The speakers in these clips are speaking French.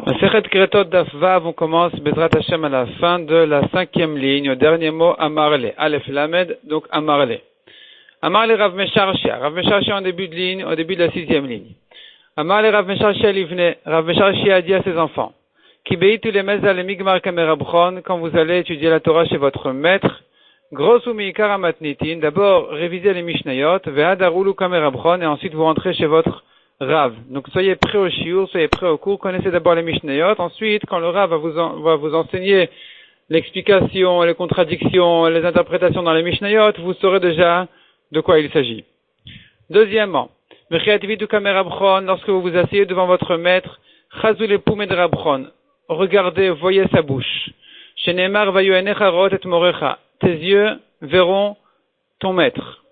Masechet Kretot Daf Vav, on commence Bezrat Hashem à la fin de la 5e ligne, au dernier mot Amarle. Aleph Lamed, donc Amarle. Amarle Rav Mesharshia. Rav Mesharshia en début de ligne, au début de la 6e ligne. Amarle Rav Mesharshia Livne. Rav Mesharshia a dit à ses enfants, Ki beitu lemeza le migmar kamerabron, quand vous allez étudier la Torah chez votre maître, Grosu miikar amatnitin, d'abord révisez les Mishnayot, ve'adarulu kamerabron, et ensuite vous rentrez chez votre Rav. Donc soyez prêts au shiur, soyez prêts au cours, connaissez d'abord les Mishnayot, ensuite quand le Rav va vous enseigner l'explication, les contradictions, les interprétations dans les Mishnayot, vous saurez déjà de quoi il s'agit. Deuxièmement, lorsque vous vous asseyez devant votre maître, Chazul Pumed Rabron, regardez, voyez sa bouche. Shenemar vayoenecha rot et morecha, tes yeux verront ton maître.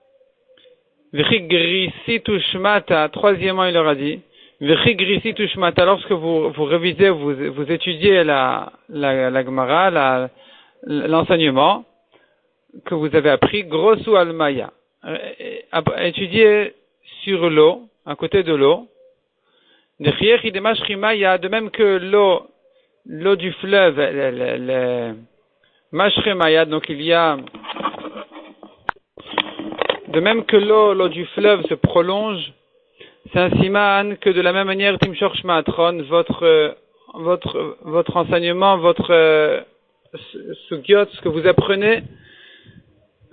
V'chigrisitu shmata, troisièmement il leur a dit, V'chigrisitu shmata, lorsque vous révisez, vous étudiez la Gemara, l'enseignement que vous avez appris, grosu almaya, étudiez sur l'eau, à côté de l'eau, de même que l'eau du fleuve, Mashremaya, donc il y a, de même que l'eau du fleuve se prolonge, c'est un siman que de la même manière, Timshor Shmaatron, votre enseignement, votre sugyot, ce que vous apprenez,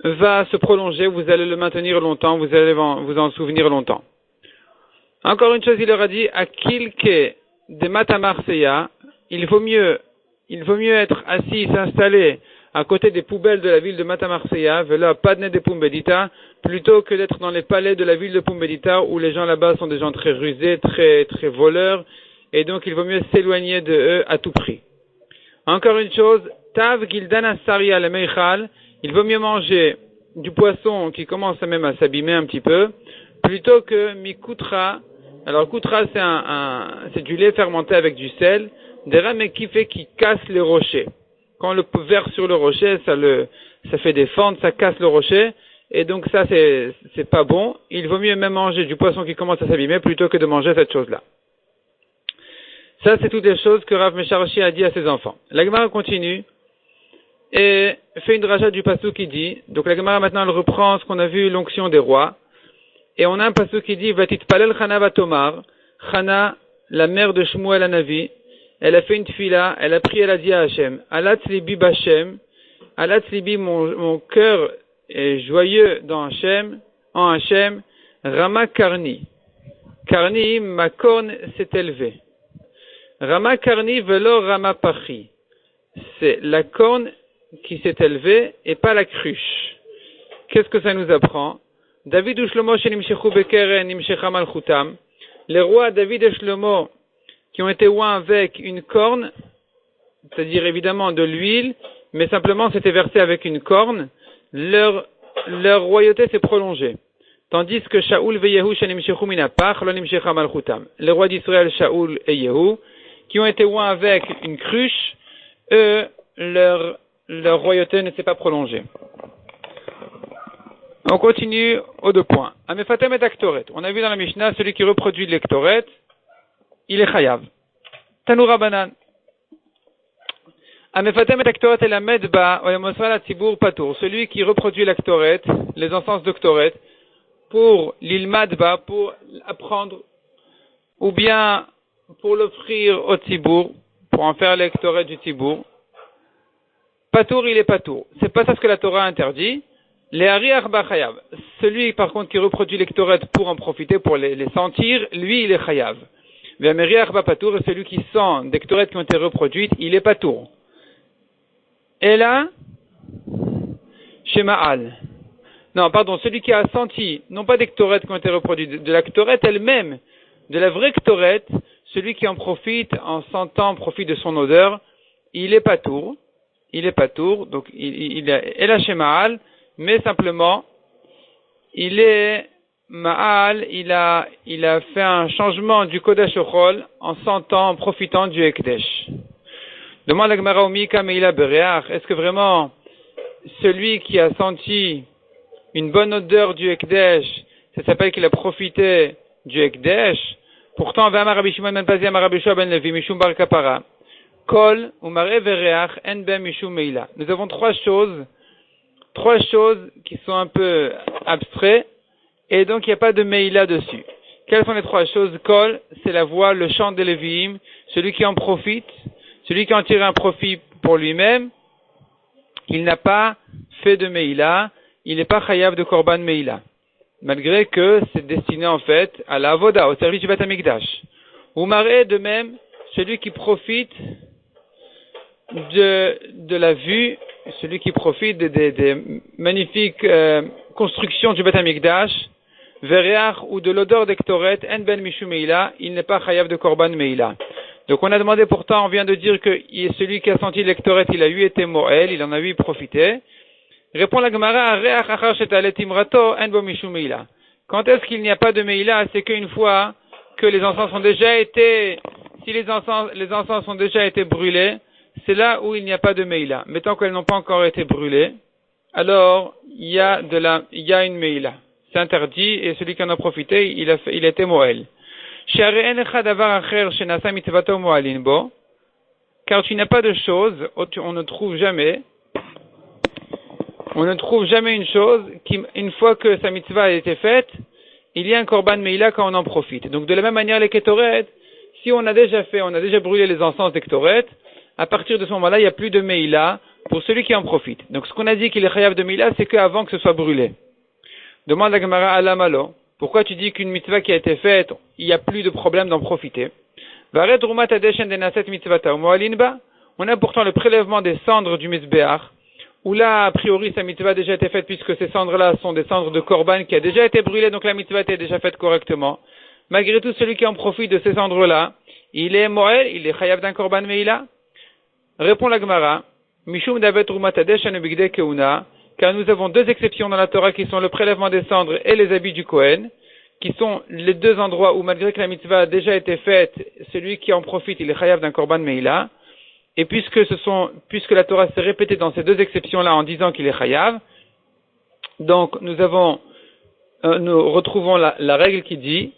va se prolonger, vous allez le maintenir longtemps, vous allez vous en souvenir longtemps. Encore une chose, il leur a dit, Akilke de Matamarseya, il vaut mieux être assis, s'installer à côté des poubelles de la ville de Matamarseya, vela padne de Pumbedita, plutôt que d'être dans les palais de la ville de Pumbedita, où les gens là-bas sont des gens très rusés, très, très voleurs, et donc il vaut mieux s'éloigner de eux à tout prix. Encore une chose, Tav Gildana Saria le Meichal, il vaut mieux manger du poisson qui commence même à s'abîmer un petit peu, plutôt que Mikutra. Alors Kutra, c'est du lait fermenté avec du sel, des rames qui casse les rochers. Quand on le verse sur le rocher, ça fait des fentes, ça casse le rocher, et donc ça c'est pas bon. Il vaut mieux même manger du poisson qui commence à s'abîmer plutôt que de manger cette chose-là. Ça c'est toutes les choses que Rav Mesharshia a dit à ses enfants. La Gemara continue et fait une dracha du pasuk qui dit, donc la Gemara maintenant elle reprend ce qu'on a vu, l'onction des rois, et on a un pasuk qui dit, Vatitpalel Chana Vatomar, Chana, la mère de Shmuel Hanavi, elle a fait une tfila, elle a prié, elle a dit à Hachem, Alat libi b'Hachem, Alat libi, mon cœur est joyeux en Hachem, Rama Karni. Karni, ma corne s'est élevée. Rama Karni velo Rama Pachi. C'est la corne qui s'est élevée et pas la cruche. Qu'est-ce que ça nous apprend? David ou Shlomo shenimshechu bekeren nimshecha malchutam. Les rois David et Shlomo qui ont été oints avec une corne, c'est-à-dire évidemment de l'huile, mais simplement c'était versé avec une corne, leur royauté s'est prolongée. Tandis que Shaoul ve Yehu shenimshechu minapach lo nimshecha malchutam. Les rois d'Israël, Shaoul et Yehu, qui ont été oints avec une cruche, eux, leur royauté ne s'est pas prolongée. On continue aux deux points. Amefatem et Aktoret. On a vu dans la Mishnah, celui qui reproduit l'Ektoret, il est chayav. Tanura banan. Amefatem et Aktoret et la medba, oyamosra la tzibour patour. Celui qui reproduit l'Aktoret, les ensences d'Oktoret, pour l'ilmadba, pour apprendre, ou bien pour l'offrir au tzibour, pour en faire l'Ektoret du tzibour. Patour, il est patour. C'est pas ça ce que la Torah interdit. Les hariach bachayav. Celui, par contre, qui reproduit l'Ektoret pour en profiter, pour les sentir, lui, il est chayav. V'ameriach bapatour, et celui qui sent d'Ektoret qui ont été reproduites, il est patour. Et là, Shema'al. Non, pardon, celui qui a senti, non pas d'Ektoret qui ont été reproduites, de la Ktoret elle-même, de la vraie Ktoret, celui qui en profite, en sentant, profite de son odeur, il est patour. Il est patour, donc il est la Shema'al, mais simplement, il est Ma'al, il a fait un changement du Kodesh Ochol en sentant, en profitant du Ekdesh. Demande la Gemara Omika Meila Bereach, est-ce que vraiment celui qui a senti une bonne odeur du Ekdesh, ça s'appelle qu'il a profité du Ekdesh? Pourtant, V'amar Rabbi Shimon ben Pazi, Amar Rabbi Yoshua ben Levi, Mishum bar kapara, Kol, Umare vereach, En ben Mishum meila. Nous avons trois choses qui sont un peu abstraites, et donc il n'y a pas de meila dessus. Quelles sont les trois choses? Kol, c'est la voix, le chant des Lévi'im, celui qui en profite, celui qui en tire un profit pour lui-même, il n'a pas fait de meila, il n'est pas chayav de korban meila. Malgré que c'est destiné en fait à la avoda, au service du Beth Amikdash. Ou maré de même, celui qui profite de la vue, celui qui profite des magnifiques constructions du Beth Amikdash, vereach ou de l'odeur d'Ektoret, en ben mishu meila, il n'est pas chayav de korban meila. Donc on a demandé pourtant, on vient de dire que celui qui a senti l'Ektoret, il a eu été moël, il en a eu profité. Répond la Gemara, quand est-ce qu'il n'y a pas de meila? C'est qu'une fois que les encens ont déjà été, si les encens ont déjà été brûlés, c'est là où il n'y a pas de meila. Mais tant qu'elles n'ont pas encore été brûlées, alors il y a une meila. C'est interdit et celui qui en a profité, il a été moël. Car tu n'as pas de chose, on ne trouve jamais une chose qui, une fois que sa mitzvah a été faite, il y a un korban meila quand on en profite. Donc de la même manière, les ketoret, si on a déjà brûlé les encens des ketoret, à partir de ce moment-là, il n'y a plus de meila pour celui qui en profite. Donc ce qu'on a dit qu'il est chayav de meila, c'est qu'avant que ce soit brûlé. Demande la Gemara à l'amalo, pourquoi tu dis qu'une mitzvah qui a été faite, il n'y a plus de problème d'en profiter? On a pourtant le prélèvement des cendres du misbéach, où là, a priori, sa mitzvah a déjà été faite, puisque ces cendres-là sont des cendres de korban qui a déjà été brûlée, donc la mitzvah a été déjà faite correctement. Malgré tout, celui qui en profite de ces cendres-là, il est moël, il est chayav d'un korban meila. Répond la Gemara, Mishum davet rumatadesh anubigde keuna, car nous avons deux exceptions dans la Torah qui sont le prélèvement des cendres et les habits du Kohen, qui sont les deux endroits où, malgré que la mitzvah a déjà été faite, celui qui en profite, il est chayav d'un korban meila. Et puisque la Torah s'est répétée dans ces deux exceptions-là en disant qu'il est chayav, donc nous retrouvons la règle qui dit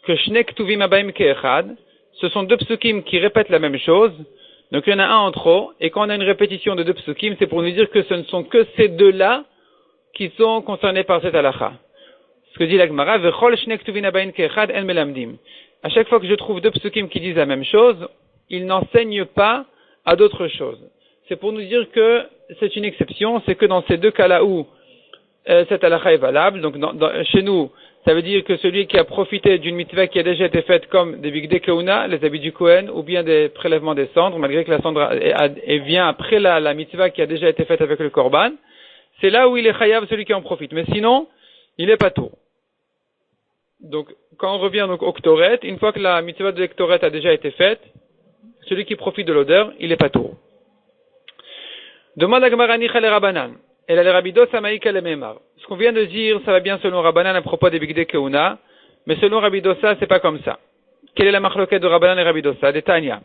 que shne ktuvim abaim ke'echad, ce sont deux psukim qui répètent la même chose, donc il y en a un en trop, et quand on a une répétition de deux psukim, c'est pour nous dire que ce ne sont que ces deux-là qui sont concernés par cette halakha. Ce que dit la Gemara, vechol shne ktuvim abaim ke'echad en melamdim. À chaque fois que je trouve deux psukim qui disent la même chose, ils n'enseignent pas à d'autres choses. C'est pour nous dire que c'est une exception, c'est que dans ces deux cas-là où cette halakha est valable, donc chez nous, ça veut dire que celui qui a profité d'une mitzvah qui a déjà été faite comme des bigdei keuna, les habits du Kohen, ou bien des prélèvements des cendres, malgré que la cendre vient après la mitzvah qui a déjà été faite avec le korban, c'est là où il est chayav celui qui en profite. Mais sinon, il est pas tout. Donc, quand on revient donc au Ktoret, une fois que la mitzvah de Ktoret a déjà été faite, celui qui profite de l'odeur, il est pas tout. Demande à Gemara Nicha le Rabbanan. Et la Rabidos Amaïka le Memar. Ce qu'on vient de dire, ça va bien selon Rabbanan à propos des Bigdei Keuna, mais selon Rabidosa, c'est pas comme ça. Quelle est la marloquette de Rabbanan et Rabidosa? Des Tanya.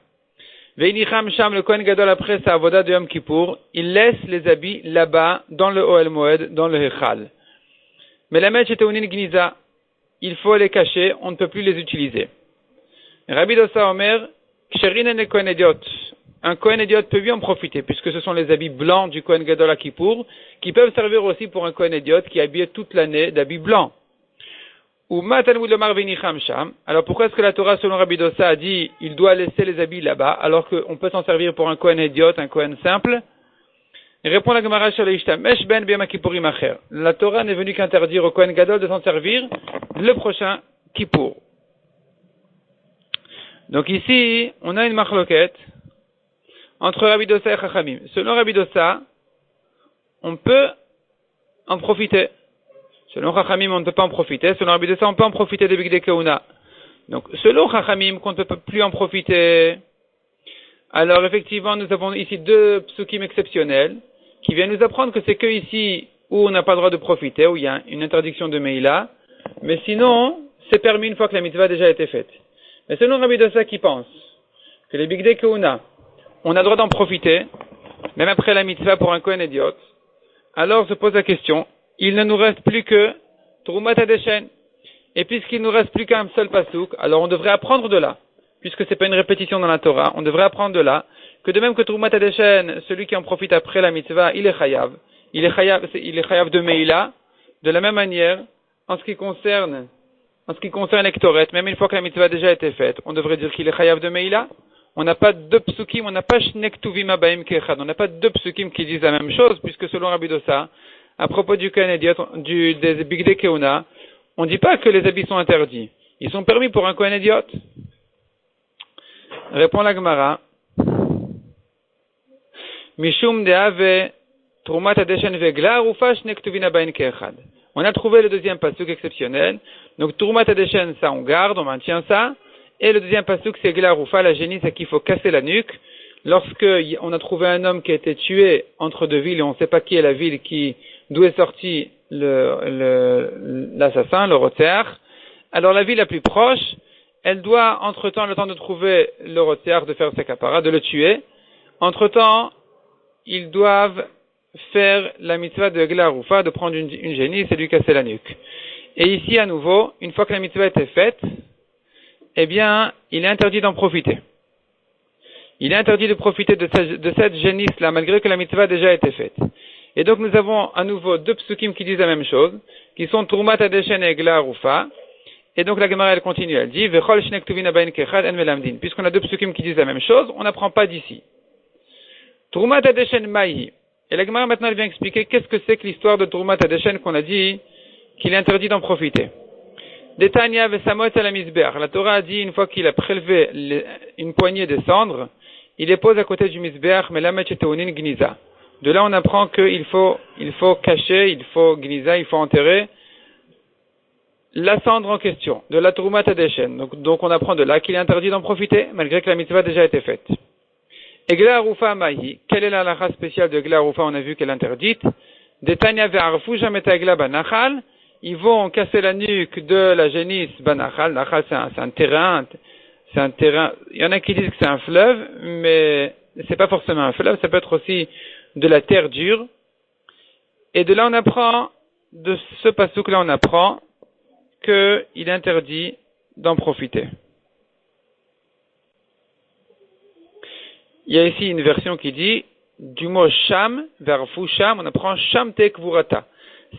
Veinicham Sham, le Kohen Gadol après sa avoda de Yom Kippour, il laisse les habits là-bas, dans le Ohel Moed, dans le Hechal. Mais la Mech était une Gniza. Il faut les cacher, on ne peut plus les utiliser. Rabidosa Omer, un Kohen Idiot peut bien en profiter, puisque ce sont les habits blancs du Kohen Gadol à Kippour, qui peuvent servir aussi pour un Kohen Idiot qui est habillé toute l'année d'habits blancs. Alors pourquoi est-ce que la Torah, selon Rabbi Dossa, a dit il doit laisser les habits là-bas, alors qu'on peut s'en servir pour un Kohen Idiot, un Kohen simple? Répond la Gemara Shalaishtamesh ben B'yom Kippourim acher. La Torah n'est venue qu'interdire au Kohen Gadol de s'en servir le prochain Kippour. Donc ici, on a une marloquette entre Rabbi Dossa et Chachamim. Selon Rabbi Dossa, on peut en profiter. Selon Chachamim, on ne peut pas en profiter. Selon Rabbi Dossa, on peut en profiter des Bigdei Keuna. Donc, selon Chachamim, qu'on ne peut plus en profiter, alors effectivement, nous avons ici deux psukim exceptionnels qui viennent nous apprendre que c'est que ici où on n'a pas le droit de profiter, où il y a une interdiction de Meila, mais sinon, c'est permis une fois que la mitzvah a déjà été faite. Mais selon Rabbi Dossa qui pense que les Bigdei Keuna, on a le droit d'en profiter, même après la mitzvah pour un Kohen Idiot, alors se pose la question, il ne nous reste plus que Trumat Hadeshen. Et puisqu'il nous reste plus qu'un seul pasouk, alors on devrait apprendre de là. Puisque c'est pas une répétition dans la Torah, on devrait apprendre de là, que de même que Troumat Hadeshen, celui qui en profite après la mitzvah, il est chayav. Il est chayav de Meila. De la même manière, en ce qui concerne l'Ektoret, même une fois que la mitzvah a déjà été faite, on devrait dire qu'il est chayav de Meila. On n'a pas deux psukim, on n'a pas shnek tuvim abaim kechad, on n'a pas deux psukim qui disent la même chose, puisque selon Rabbi Dossa, à propos du Kohen Idiot, des Bigdei Keuna, on ne dit pas que les habits sont interdits. Ils sont permis pour un Kohen Idiot. Répond la Gemara. Mishum deave trumat hadeshen vegla rufa shnek tuvim abaim kechad. On a trouvé le deuxième pasuk exceptionnel. Donc trumat hadeshen, ça on garde, on maintient ça. Et le deuxième pasuk, c'est Gla Rufa, la génisse à qui il faut casser la nuque. Lorsque on a trouvé un homme qui a été tué entre deux villes et on ne sait pas qui est la ville d'où est sorti l'assassin, le rotzer. Alors la ville la plus proche, elle doit, entre-temps, le temps de trouver le rotzer, de faire sa kapara, de le tuer. Entre-temps, ils doivent faire la mitzvah de Gla Rufa, de prendre une génisse et lui casser la nuque. Et ici, à nouveau, une fois que la mitzvah était faite, eh bien, il est interdit d'en profiter. Il est interdit de profiter de cette génisse-là, malgré que la mitzvah a déjà été faite. Et donc, nous avons à nouveau deux psukim qui disent la même chose, qui sont Turmat Hadeshen et Gla Rufa. Et donc, la Gemara, elle continue, elle dit, Vechol shnek tuvin abain kechad en melamdin. Puisqu'on a deux psukim qui disent la même chose, on n'apprend pas d'ici. Turmat Hadeshen mahi. Et la Gemara, maintenant, elle vient expliquer qu'est-ce que c'est que l'histoire de Turmat Hadeshen qu'on a dit qu'il est interdit d'en profiter. Detania vesamot à la misbeach. La Torah a dit, une fois qu'il a prélevé une poignée de cendres, il les pose à côté du misbeach, mais la metcheteunin gniza. De là, on apprend qu'il faut cacher, il faut gniza, il faut enterrer la cendre en question, de la Trumat Hadeshen. Donc on apprend de là qu'il est interdit d'en profiter, malgré que la mitzvah a déjà été faite. Et Gla Rufa mahi. Quelle est la halakha spéciale de Gla Rufa? On a vu qu'elle est interdite. Detania ve'arfu jametagla banachal. Ils vont casser la nuque de la génisse banachal. Nachal, c'est un terrain. Il y en a qui disent que c'est un fleuve, mais c'est pas forcément un fleuve. Ça peut être aussi de la terre dure. Et de là, on apprend, de ce passouk-là, on apprend qu'il est interdit d'en profiter. Il y a ici une version qui dit, du mot sham, vers fou sham, on apprend sham tekvurata.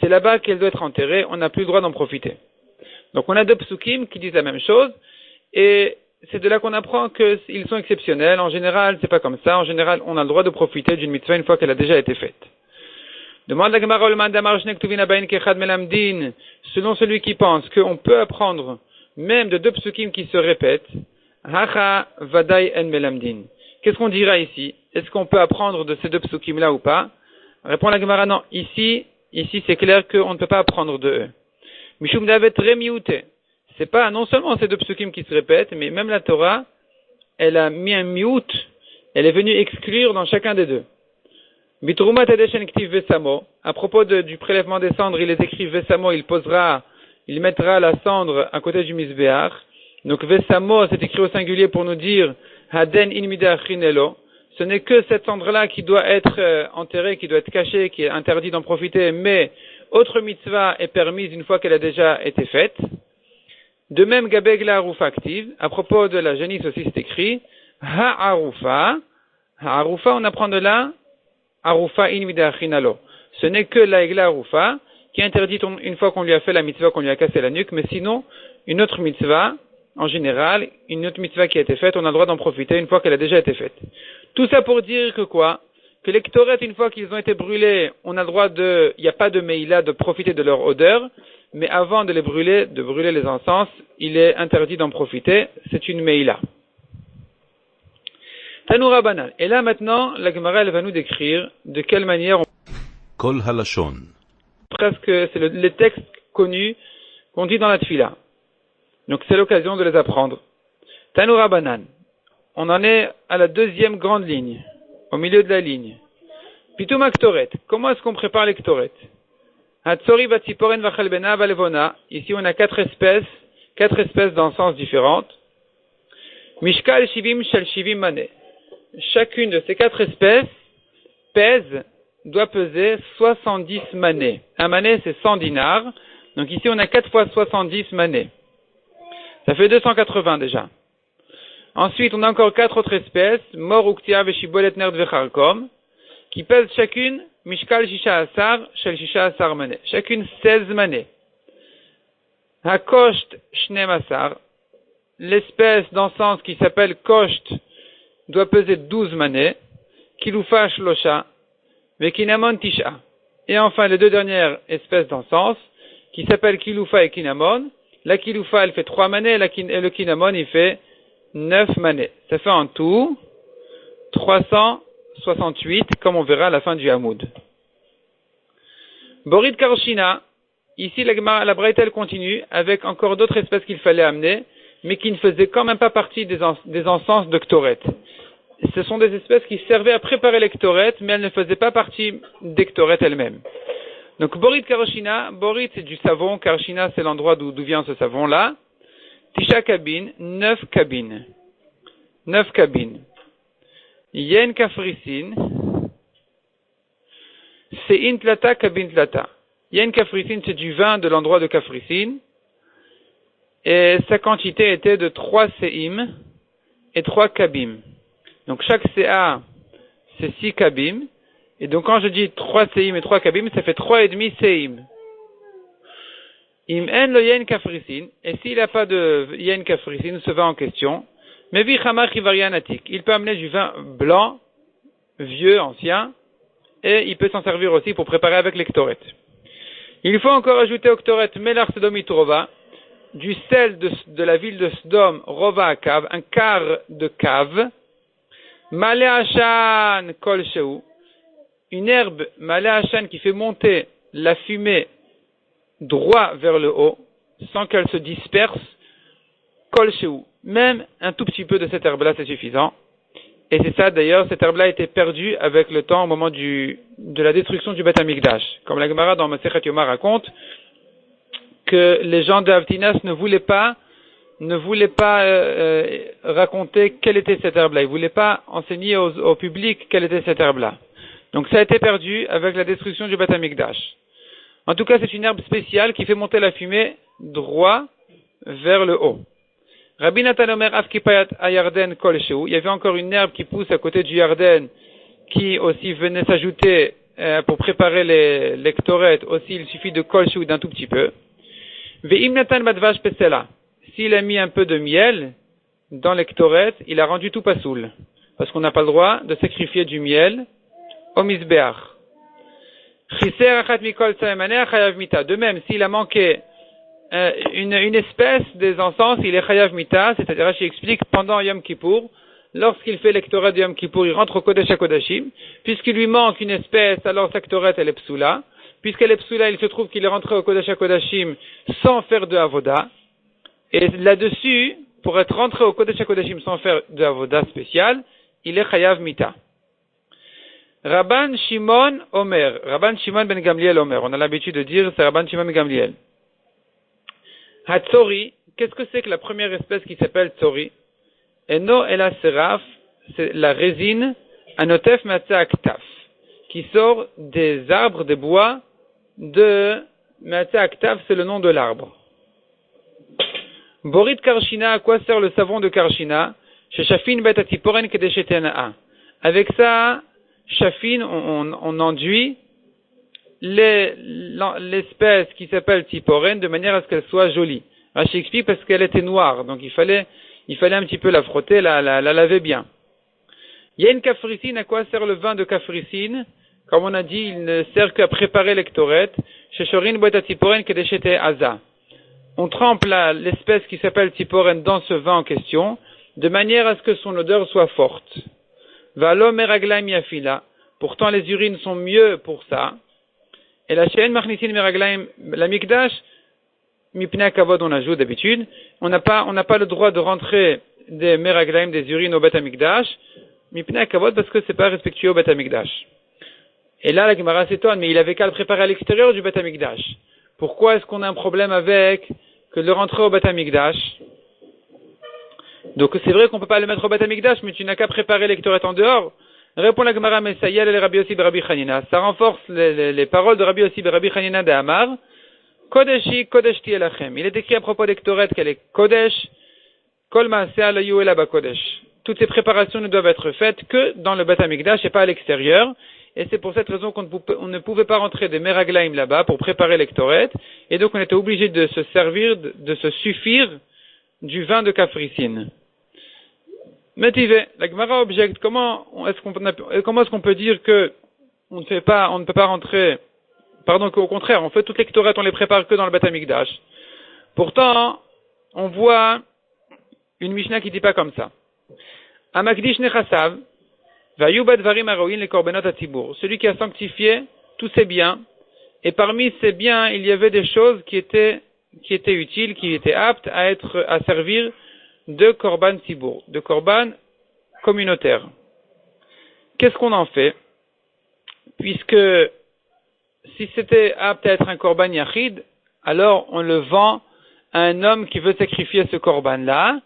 C'est là-bas qu'elle doit être enterrée, on n'a plus le droit d'en profiter. Donc on a deux psukim qui disent la même chose, et c'est de là qu'on apprend qu'ils sont exceptionnels. En général, c'est pas comme ça. En général, on a le droit de profiter d'une mitzvah une fois qu'elle a déjà été faite. Demande la Gemara le mandamar shnek tuvin abain kechad melamdin. Selon celui qui pense qu'on peut apprendre même de deux psukim qui se répètent, hacha vadai en melamdin. Qu'est-ce qu'on dira ici? Est-ce qu'on peut apprendre de ces deux psukim là ou pas? Répond la Gemara, non. Ici c'est clair qu'on ne peut pas apprendre de eux. Mishum davet remiute. C'est pas non seulement ces deux psukim qui se répètent, mais même la Torah, elle a mis un miout, elle est venue exclure dans chacun des deux. Bitrumat Hadeshen ktiv vesamo. À propos du prélèvement des cendres, il est écrit vesamo, il mettra la cendre à côté du misbéach. Donc vesamo, c'est écrit au singulier pour nous dire haden in midachinelo. Ce n'est que cette cendre-là qui doit être enterrée, qui doit être cachée, qui est interdit d'en profiter, mais autre mitzvah est permise une fois qu'elle a déjà été faite. De même, Gabegla Arufa active. À propos de la génisse aussi, c'est écrit Ha'arufa. Ha'arufa, on apprend de là Arufa in midachinalo. Ce n'est que la Egla Arufa qui est interdite une fois qu'on lui a fait la mitzvah, qu'on lui a cassé la nuque, mais sinon, une autre mitzvah, en général, une autre mitzvah qui a été faite, on a le droit d'en profiter une fois qu'elle a déjà été faite. Tout ça pour dire que quoi? Que les ktoret, une fois qu'ils ont été brûlés, on a le droit il n'y a pas de meïla, de profiter de leur odeur, mais avant de brûler les encens, il est interdit d'en profiter, c'est une meïla. Tanoura banal. Et là maintenant, la Gemara, elle va nous décrire de quelle manière Kol halashon. Presque, c'est les textes connus qu'on dit dans la tfila. Donc c'est l'occasion de les apprendre. Tanoura banan. On en est à la deuxième grande ligne, au milieu de la ligne. Pitoum aktoret. Comment est-ce qu'on prépare les ktoret? Hatsori vatziporen vachalbena valevona. Ici on a quatre espèces d'encens différentes. Mishkal shivim shel shivim mané. Chacune de ces quatre espèces doit peser 70 manées. Un mané c'est 100 dinars. Donc ici, on a 4 fois 70 manées. Ça fait 280 déjà. Ensuite, on a encore 4 autres espèces, mor, uktia, veshibolet, nerd, vecharkom, qui pèsent chacune, mishkal, shisha, asar, shel shisha, asar mané. Chacune 16 manées. Hakosht, shnem, asar. L'espèce d'encens qui s'appelle kosht doit peser 12 manées. Kiloufa, shlosha, vekinamon, tisha. Et enfin, les deux dernières espèces d'encens, qui s'appellent kiloufa et kinamon. La kiloufa, elle fait 3 manées, et le kinamon, il fait 9 manées. Ça fait en tout 368, comme on verra à la fin du Hamoud. Borid Karshina, ici la Braïta elle continue avec encore d'autres espèces qu'il fallait amener, mais qui ne faisaient quand même pas partie des encens de Ktoret. Ce sont des espèces qui servaient à préparer les Ktoret, mais elles ne faisaient pas partie des Ktoret elles-mêmes. Donc Borid Karshina, Borid c'est du savon, Karshina c'est l'endroit d'où vient ce savon-là. Tisha cabines, 9 cabines. 9 cabines. Yen kafrisin, c'est in tlata kabin tlata. Yen kafrisin, c'est du vin de l'endroit de Kafrisin. Et sa quantité était de 3 séim et 3 kabim. Donc chaque CA, c'est 6 kabim. Et donc quand je dis 3 séim et 3 kabim, ça fait 3,5 séim. Im en lo yen kafrisin, et s'il n'a pas de yen kafrisin, ce vin en question, mevi chamar chivarianatik, il peut amener du vin blanc, vieux, ancien, et il peut s'en servir aussi pour préparer avec les ktoret. Il faut encore ajouter au ktoret melar sodom itrova, du sel de la ville de Sodome, rova à cave, un quart de cave, malé ashan kol sheu, une herbe malé ashan qui fait monter la fumée droit vers le haut, sans qu'elle se disperse, kol sheu. Même un tout petit peu de cette herbe-là, c'est suffisant. Et c'est ça, d'ailleurs, cette herbe-là a été perdue avec le temps au moment de la destruction du Beth Amikdash. Comme la Gemara dans Masechet Yoma raconte que les gens d'Avtinas ne voulaient pas raconter quelle était cette herbe-là. Ils ne voulaient pas enseigner au public quelle était cette herbe-là. Donc ça a été perdu avec la destruction du Beth Amikdash. En tout cas, c'est une herbe spéciale qui fait monter la fumée droit vers le haut. Rabbi Natan Omer Afkipayat Ayarden Kol Sheu. Il y avait encore une herbe qui pousse à côté du Yarden qui aussi venait s'ajouter pour préparer les ktoret. Aussi, il suffit de Kol Sheu d'un tout petit peu. Ve'im Natan Badvash Pesela. S'il a mis un peu de miel dans les ktoret, il a rendu tout pasoul. Parce qu'on n'a pas le droit de sacrifier du miel au Mizbeach. Chiser Achat Mikol Saemaneh Chayav Mita. De même, s'il a manqué une espèce des encens, il est chayav mita, c'est-à-dire, je explique, pendant Yom Kippour, lorsqu'il fait l'ektoret de Yom Kippour, il rentre au Kodesh HaKodashim, puisqu'il lui manque une espèce, alors sa ektoret, elle est psoula, puisqu'elle est psoula, il se trouve qu'il est rentré au Kodesh HaKodashim sans faire de avoda, et là-dessus, pour être rentré au Kodesh HaKodashim sans faire de avoda spécial, il est chayav mita. Rabban Shimon Omer, Rabban Shimon ben Gamliel Omer, on a l'habitude de dire, c'est Rabban Shimon ben Gamliel. Hatzori, qu'est-ce que c'est que la première espèce qui s'appelle Tzori? Eno ela seraf, c'est la résine, anotef matza aktaf, qui sort des arbres, des bois de matza aktaf, c'est le nom de l'arbre. Borit karshina, à quoi sert le savon de karshina? Chez Shafin bet atiporen kedeshetenaa. Avec ça, Shafin, on enduit l'espèce qui s'appelle Tiporen de manière à ce qu'elle soit jolie. Rashi explique parce qu'elle était noire, donc il fallait un petit peu la frotter, la laver bien. Il y a une kafricine, à quoi sert le vin de kafricine? Comme on a dit, il ne sert qu'à préparer l'ektoret. Chez Shorin boeta Tiporen kedeshete aza. On trempe l'espèce qui s'appelle Tiporen dans ce vin en question, de manière à ce que son odeur soit forte. Valo meraglaim yafila. Pourtant les urines sont mieux pour ça. Et la chaîne Machnisin Meraglaim, la Mikdash, Mipnei Kavod, on ajoute d'habitude. On n'a pas le droit de rentrer des Meraglaim, des urines au Beth Amikdash, Mipnei Kavod, parce que c'est pas respectueux au Beth Amikdash. Et là, la Gemara s'étonne, mais il avait qu'à le préparer à l'extérieur du Beth Amikdash. Pourquoi est-ce qu'on a un problème avec que de le rentrer au Beth Amikdash? Donc c'est vrai qu'on peut pas le mettre au Beth Amikdash, mais tu n'as qu'à préparer l'extérieur en dehors. Répond la Gemara Messayel et Rabbi Yossi Rabbi Chanina. Ça renforce les paroles de Rabbi Yossi Rabbi Chanina de Amar. Kodeshi Kodeshti Elachem. Il est écrit à propos des Ktoret qu'elle est Kodesh, Kol Maaseh Alayu Elaba Kodesh. Toutes ces préparations ne doivent être faites que dans le Beth Amikdash et pas à l'extérieur. Et c'est pour cette raison qu'on ne pouvait pas rentrer des Meraglaim là-bas pour préparer les Ktoret. Et donc on était obligé de se servir, de se suffire du vin de Kafricine. Métivé, la Gemara objecte, comment est-ce qu'on peut dire que on ne peut pas rentrer, qu'au contraire, on fait toutes les Ktoret, on les prépare que dans le Beth Amikdash. Pourtant, on voit une Mishnah qui dit pas comme ça. Amakdish nechasav, vayubad varim aroin le korbanot atibur. Celui qui a sanctifié tous ses biens, et parmi ces biens, il y avait des choses qui étaient utiles, qui étaient aptes à servir de korban tibur, de korban communautaire. Qu'est-ce qu'on en fait? Puisque si c'était apte à être un korban yachid, alors on le vend à un homme qui veut sacrifier ce korban-là,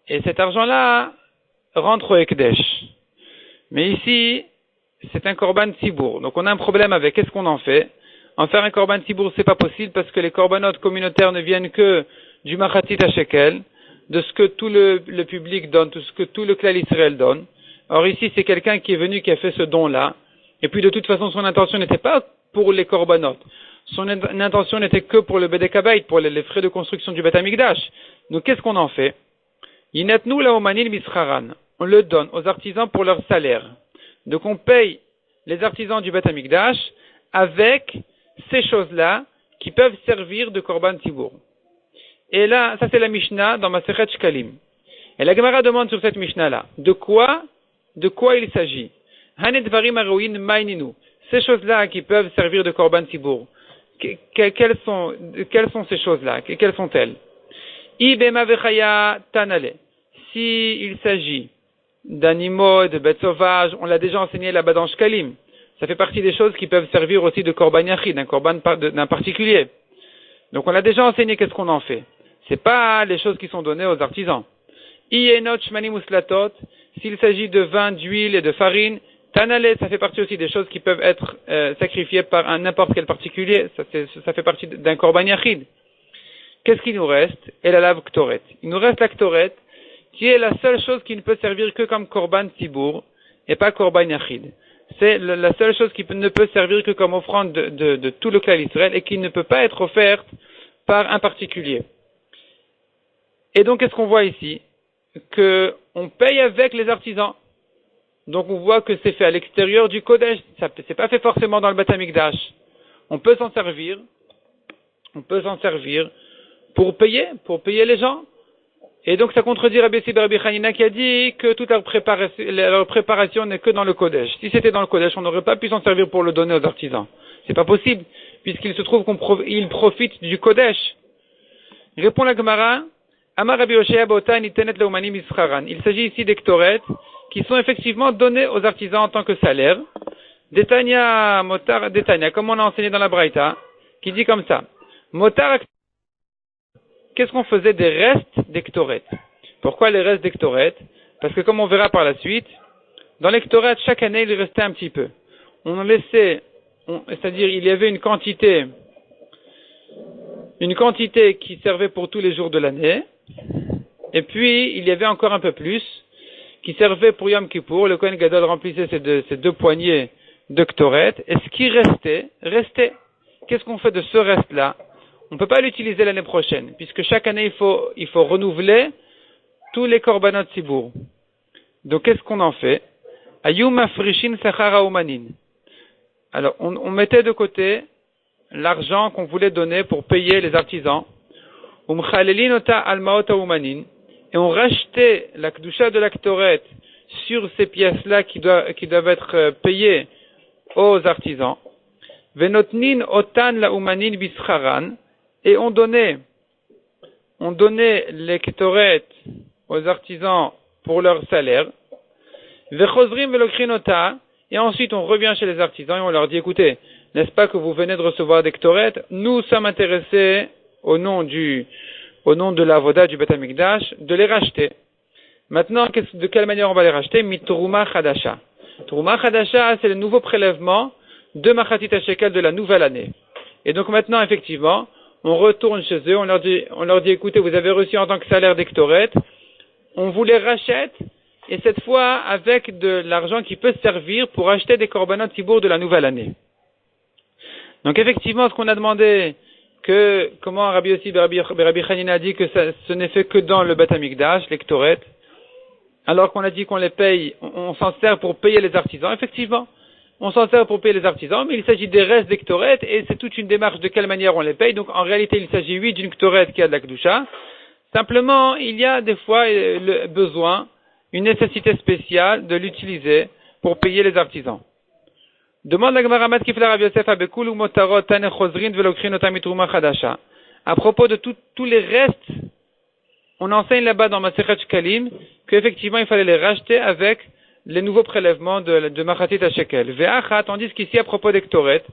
et cet argent-là rentre au Ekdesh. Mais ici, c'est un korban tibour. Donc on a un problème avec, qu'est-ce qu'on en fait? En faire un korban tibour, c'est pas possible parce que les korbanot communautaires ne viennent que du machatit à shekel, de ce que tout le public donne, tout ce que tout le klal Israël donne. Or ici, c'est quelqu'un qui est venu, qui a fait ce don-là. Et puis de toute façon, son intention n'était pas pour les korbanot. Son intention n'était que pour le Bedek Habayit, pour les frais de construction du Beth Amikdash. Donc qu'est-ce qu'on en fait? Yinatnu laomanim mischaran. On le donne aux artisans pour leur salaire. Donc on paye les artisans du Beth Amikdash avec ces choses-là qui peuvent servir de korban tibour. Et là, ça c'est la Mishnah dans Masechet Shkalim. Et la Gemara demande sur cette Mishnah-là, de quoi il s'agit? Hanedvarim arouin maininu. Ces choses-là qui peuvent servir de korban tibour. Quelles sont ces choses-là? Quelles sont-elles? Ibema vechaya tanale. Si il s'agit d'animaux, de bêtes sauvages, on l'a déjà enseigné là-bas dans Shkalim. Ça fait partie des choses qui peuvent servir aussi de korban yachid, d'un korban d'un particulier. Donc on l'a déjà enseigné, qu'est-ce qu'on en fait? C'est pas les choses qui sont données aux artisans. Iyenot shmani muslatot. S'il s'agit de vin, d'huile et de farine, tanale, ça fait partie aussi des choses qui peuvent être sacrifiées par un n'importe quel particulier. Ça fait partie d'un korban yachid. Qu'est-ce qu'il nous reste? Et la lave ktoret. Il nous reste la ktoret, qui est la seule chose qui ne peut servir que comme korban tibour, et pas korban yachid. C'est la seule chose qui ne peut servir que comme offrande de tout le klal Israël, et qui ne peut pas être offerte par un particulier. Et donc, qu'est-ce qu'on voit ici? Que on paye avec les artisans. Donc, on voit que c'est fait à l'extérieur du Kodesh. C'est pas fait forcément dans le Beth Amikdash. On peut s'en servir pour payer les gens. Et donc ça contredit Rabbi Yossi ben Rabbi Hanina qui a dit que toute leur préparation n'est que dans le Kodesh. Si c'était dans le Kodesh, on n'aurait pas pu s'en servir pour le donner aux artisans. C'est pas possible, puisqu'il se trouve qu'ils profitent du Kodesh. Répond la Gemara, Amar Rabbi Yoshaya Bota Nitenet Leomanim Ischaran. Il s'agit ici des Ktoret qui sont effectivement donnés aux artisans en tant que salaire. Detania, Motar, Detania, comme on a enseigné dans la Braïta, qui dit comme ça. Motar, qu'est-ce qu'on faisait des restes des Ktoret? Pourquoi les restes des Ktoret? Parce que comme on verra par la suite, dans les Ktoret, chaque année, il restait un petit peu. On en laissait, c'est-à-dire il y avait une quantité qui servait pour tous les jours de l'année, et puis il y avait encore un peu plus qui servait pour Yom Kippour. Le Kohen Gadol remplissait ces deux poignées de Ktoret, et ce qui restait. Qu'est-ce qu'on fait de ce reste-là? On ne peut pas l'utiliser l'année prochaine, puisque chaque année, il faut renouveler tous les korbanot tibour. Donc, qu'est-ce qu'on en fait? Ayum afrishin sachara umanin. Alors, on mettait de côté l'argent qu'on voulait donner pour payer les artisans. Umchalelin ota almaota umanin. Et on rachetait la kedusha de la ktoret sur ces pièces-là qui doivent être payées aux artisans. Venotnin otan la umanin bischaran. Et on donnait les ktoret aux artisans pour leur salaire. Vechozrim velokrinota. Et ensuite on revient chez les artisans et on leur dit, écoutez, n'est-ce pas que vous venez de recevoir des ktoret? Nous sommes intéressés au nom de la voda du Beth Amikdash de les racheter. Maintenant, de quelle manière on va les racheter? Mitruma chadasha. Truma chadasha, c'est le nouveau prélèvement de Machatit HaShekel de la nouvelle année. Et donc maintenant, effectivement, on retourne chez eux, on leur dit écoutez, vous avez reçu en tant que salaire des Ktoret, on vous les rachète, et cette fois avec de l'argent qui peut servir pour acheter des korbanot tibour de la nouvelle année. Donc effectivement, ce qu'on a demandé, comment Rabbi Yossi Rabbi Chanina a dit que ce n'est fait que dans le Beth Amikdash, les Ktoret, alors qu'on a dit qu'on les paye, on s'en sert pour payer les artisans, effectivement. On s'en sert pour payer les artisans, mais il s'agit des restes des Ktoret, et c'est toute une démarche de quelle manière on les paye. Donc en réalité, il s'agit, oui, d'une Ktoret qui a de la Kedusha. Simplement, il y a des fois le besoin, une nécessité spéciale de l'utiliser pour payer les artisans. Demande la Gemara Mat Kifla Rav Yosef Abekul ou Motarot Tane Chozrin Velokrin Otamitruma Chadasha. À propos de tous les restes, on enseigne là-bas dans Masechet Shkalim qu'effectivement il fallait les racheter avec les nouveaux prélèvements de Machatit HaShekel. Ve'acha, tandis qu'ici à propos des Ktoret,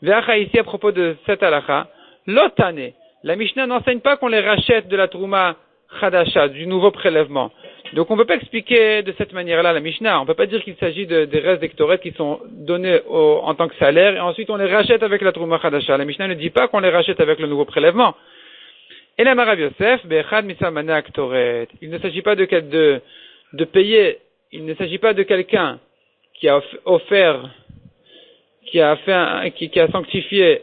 Ve'acha ici à propos de cette halakha, Lotane. La Mishnah n'enseigne pas qu'on les rachète de la Trouma Chadasha, du nouveau prélèvement. Donc on ne peut pas expliquer de cette manière-là la Mishnah. On ne peut pas dire qu'il s'agit des restes des Ktoret qui sont donnés en tant que salaire et ensuite on les rachète avec la Trouma Chadasha. La Mishnah ne dit pas qu'on les rachète avec le nouveau prélèvement. Et la Rav Yosef, Be'echad Misamana Ktoret. Il ne s'agit pas de payer, il ne s'agit pas de quelqu'un qui a offert, qui a sanctifié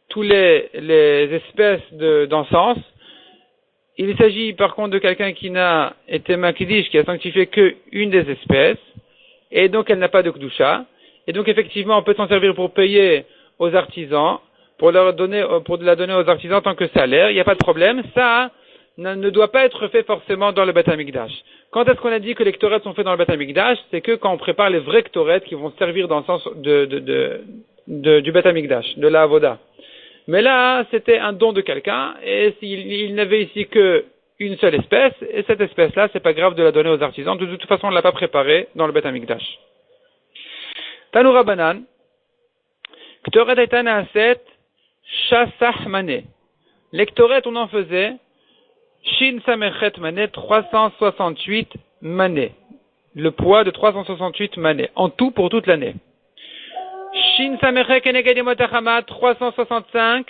tous les espèces d'encens. Il s'agit par contre de quelqu'un qui n'a été makidish, qui a sanctifié qu'une des espèces, et donc elle n'a pas de kedusha. Et donc effectivement, on peut s'en servir pour payer aux artisans, pour la donner aux artisans en tant que salaire. Il n'y a pas de problème. Ça ne doit pas être fait forcément dans le Beth Amikdash. Quand est-ce qu'on a dit que les Ktoret sont faits dans le Beth Amikdash? C'est que quand on prépare les vrais Ktoret qui vont servir dans le sens du Beth Amikdash, de la Avoda. Mais là, c'était un don de quelqu'un, et il n'avait ici qu'une seule espèce, et cette espèce-là, c'est pas grave de la donner aux artisans. De toute façon, on ne l'a pas préparée dans le Beth Amikdash. Tanoura Banan, Ktoret Eitan Aset, Shasah Mané. Les Ktoret, on en faisait, Shin Samechet Mané, 368 mané. Le poids de 368 mané. En tout pour toute l'année. Shin Samechet Keneged Motachama, 365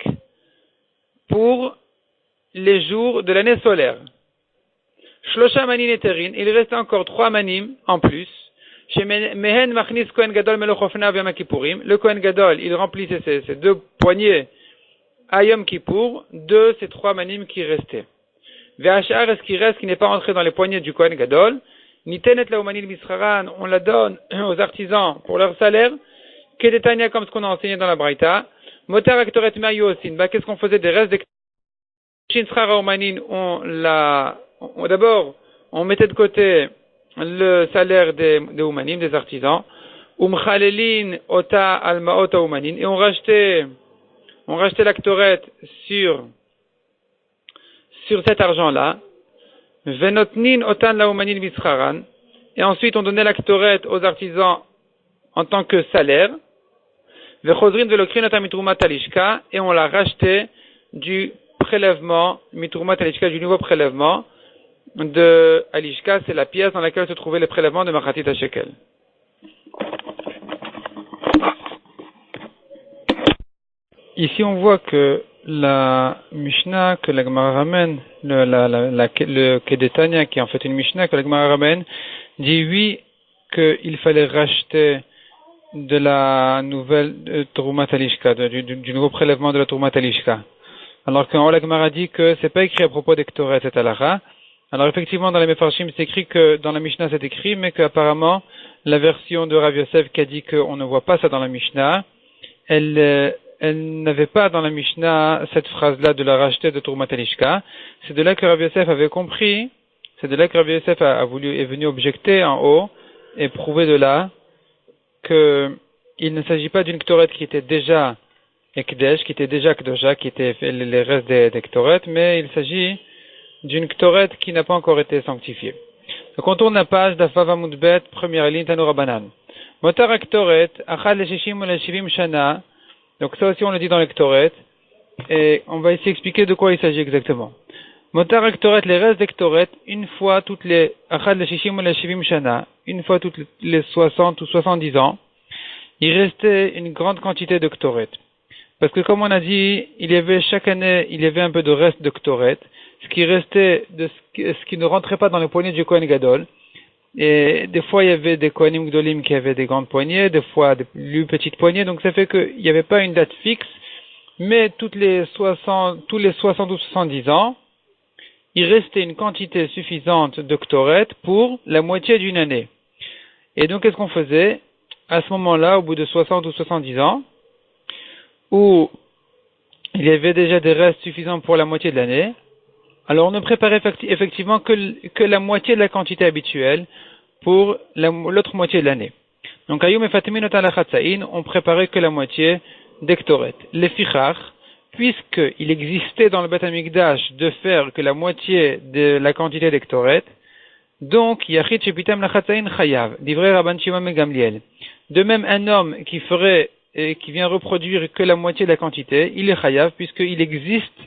pour les jours de l'année solaire. Shlosha Manin Eterin, il reste encore 3 manim en plus. Chez Mehen Machnis Kohen Gadol Melochofna Yom Kippourim. Le Kohen Gadol, il remplissait ses 2 poignées à Yom Kippour de ces 3 manim qui restaient. Ve'achar, est-ce qui reste, qui n'est pas rentré dans les poignées du Kohen Gadol, Nitenet Laomanil Misraran, on la donne aux artisans pour leur salaire, Kedetania, comme ce qu'on a enseigné dans la Braïta, Motar Aktoret Mayosin, qu'est-ce qu'on faisait des restes des Shinsrara Omanin, d'abord, on mettait de côté le salaire des Oumanim, des artisans, Umchalelin Ota Alma Ota Oumanin, et on rachetait l'actoret sur cet argent-là, Venotnin Otan Laumanin Misraran, et ensuite on donnait l'actoret aux artisans en tant que salaire, Vechozrin Velokrin Otan Mitrumat Alishka, et on l'a racheté du prélèvement, Mitrumat Alishka, du nouveau prélèvement de Alishka, c'est la pièce dans laquelle se trouvaient les prélèvements de Machatit HaShekel. Ici, on voit que la Mishnah que la Gemara ramène, le Kedetania, qui est en fait une Mishnah que la Gemara ramène, dit oui qu'il fallait racheter de la nouvelle Terumat Alishka, du nouveau prélèvement de la Terumat Alishka. Alors qu'en haut, la Gemara dit que c'est pas écrit à propos des Ktoret et Alara. Alors effectivement, dans les Mefarshim, c'est écrit que dans la Mishnah c'est écrit, mais qu'apparemment, la version de Rav Yosef qui a dit qu'on ne voit pas ça dans la Mishnah, elle n'avait pas dans la Mishnah cette phrase-là de la racheter de Terumat Alishka. C'est de là que Rav Yosef avait compris, c'est de là que Rav Yosef est venu objecter en haut et prouver de là qu'il ne s'agit pas d'une Ktoret qui était déjà Ekdesh, qui était déjà Kdosha, qui était les restes des Ktoret, mais il s'agit d'une Ktoret qui n'a pas encore été sanctifiée. Donc on tourne la page d'Afav Amudbet, première ligne, Tanoura Banan. Motar Ktoret, Achad Leshishim ou Leshivim Shana. Donc ça aussi on le dit dans les Ktoret, et on va essayer d'expliquer de quoi il s'agit exactement. Motar Ktoret, les restes des Ktoret, une fois toutes les Achad Leshishim ou Leshivim Shana, une fois toutes les 60 ou 70 ans, il restait une grande quantité de Ktoret. Parce que comme on a dit, chaque année, il y avait un peu de reste de Ktoret, ce qui restait ce qui ne rentrait pas dans les poignées du Kohen Gadol. Et des fois, il y avait des Kohanim Gdolim qui avaient des grandes poignées, des fois des plus petites poignées, donc ça fait qu'il n'y avait pas une date fixe, mais tous les 60 ou 70 ans, il restait une quantité suffisante de Ktoret pour la moitié d'une année. Et donc, qu'est-ce qu'on faisait? À ce moment-là, au bout de 60 ou 70 ans, où il y avait déjà des restes suffisants pour la moitié de l'année, alors on ne préparait effectivement que la moitié de la quantité habituelle pour l'autre moitié de l'année. Donc, Ayum et Fatimin on préparait que la moitié d'Ektoret. Les Fichar, puisqu'il existait dans le Beth Amikdash de faire que la moitié de la quantité d'Ektoret, donc, Yachid Shepitam Lachatzain Chayav, divrei Rabban Shimon ben Gamliel. De même, un homme qui vient reproduire que la moitié de la quantité, il est Chayav, puisqu'il existe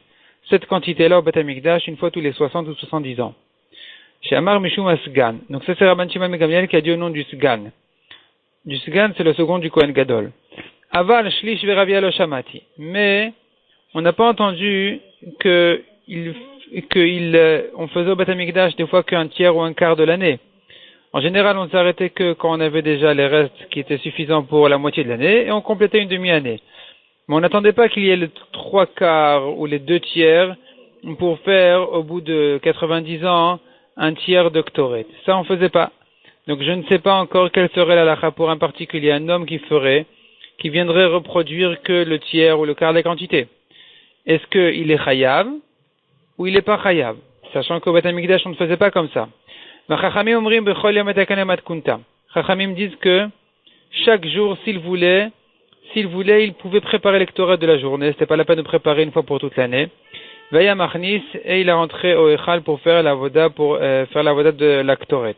cette quantité-là au Beth Amikdash une fois tous les 60 ou 70 ans. Chez Amar Mishum Asgan. Donc, ça c'est Rabban Shimon ben Gamliel qui a dit au nom du Sgan. Du Sgan, c'est le second du Kohen Gadol. Aval Shlish Veravia Lo Shamati. Mais, on n'a pas entendu on faisait au Beth Amikdash des fois qu'un tiers ou un quart de l'année. En général, on s'arrêtait que quand on avait déjà les restes qui étaient suffisants pour la moitié de l'année et on complétait une demi-année. Mais on n'attendait pas qu'il y ait les 3/4 ou les 2/3 pour faire, au bout de 90 ans, un tiers d'octoret. Ça, on faisait pas. Donc, je ne sais pas encore quelle serait la halakha pour un particulier, un homme qui viendrait reproduire que le tiers ou le quart de la quantité. Est-ce qu'il est chayav ou il n'est pas chayav? Sachant qu'au Beth Amikdash, on ne faisait pas comme ça. Chachamim disent que chaque jour, s'il voulait, il pouvait préparer l'Ektoret de la journée. C'était pas la peine de préparer une fois pour toute l'année. Vaya Machnis, et il a rentré au Echal pour faire la voda de l'Ektoret.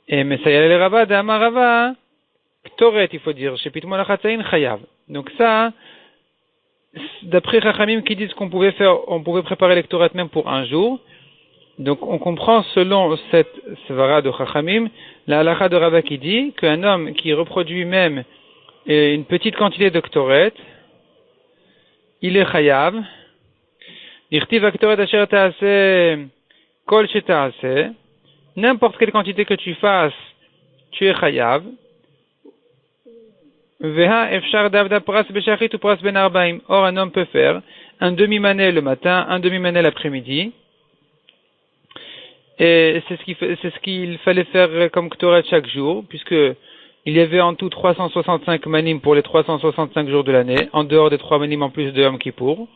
Et Messayal el Rava, d'Amar Rava, Ktoret, il faut dire, chez Pitmo Lachatzain Chayav. Donc ça, d'après Chachamim qui disent on pouvait préparer l'Ektoret même pour un jour. Donc, on comprend selon cette svara de Chachamim, la halakha de Rava qui dit qu'un homme qui reproduit même une petite quantité de Ktoret, il est chayav. Dirtiv Ktoret asher ta'aseh kol sheta'aseh. N'importe quelle quantité que tu fasses, tu es chayav. Veha efshar davda pras beshachit ou pras ben arbaim. Or, un homme peut faire un demi-mané le matin, un demi-mané l'après-midi. Et c'est ce qu'il fallait faire comme Ktoret chaque jour, puisque il y avait en tout 365 manim pour les 365 jours de l'année, en dehors des 3 manim en plus de Yom Kippour.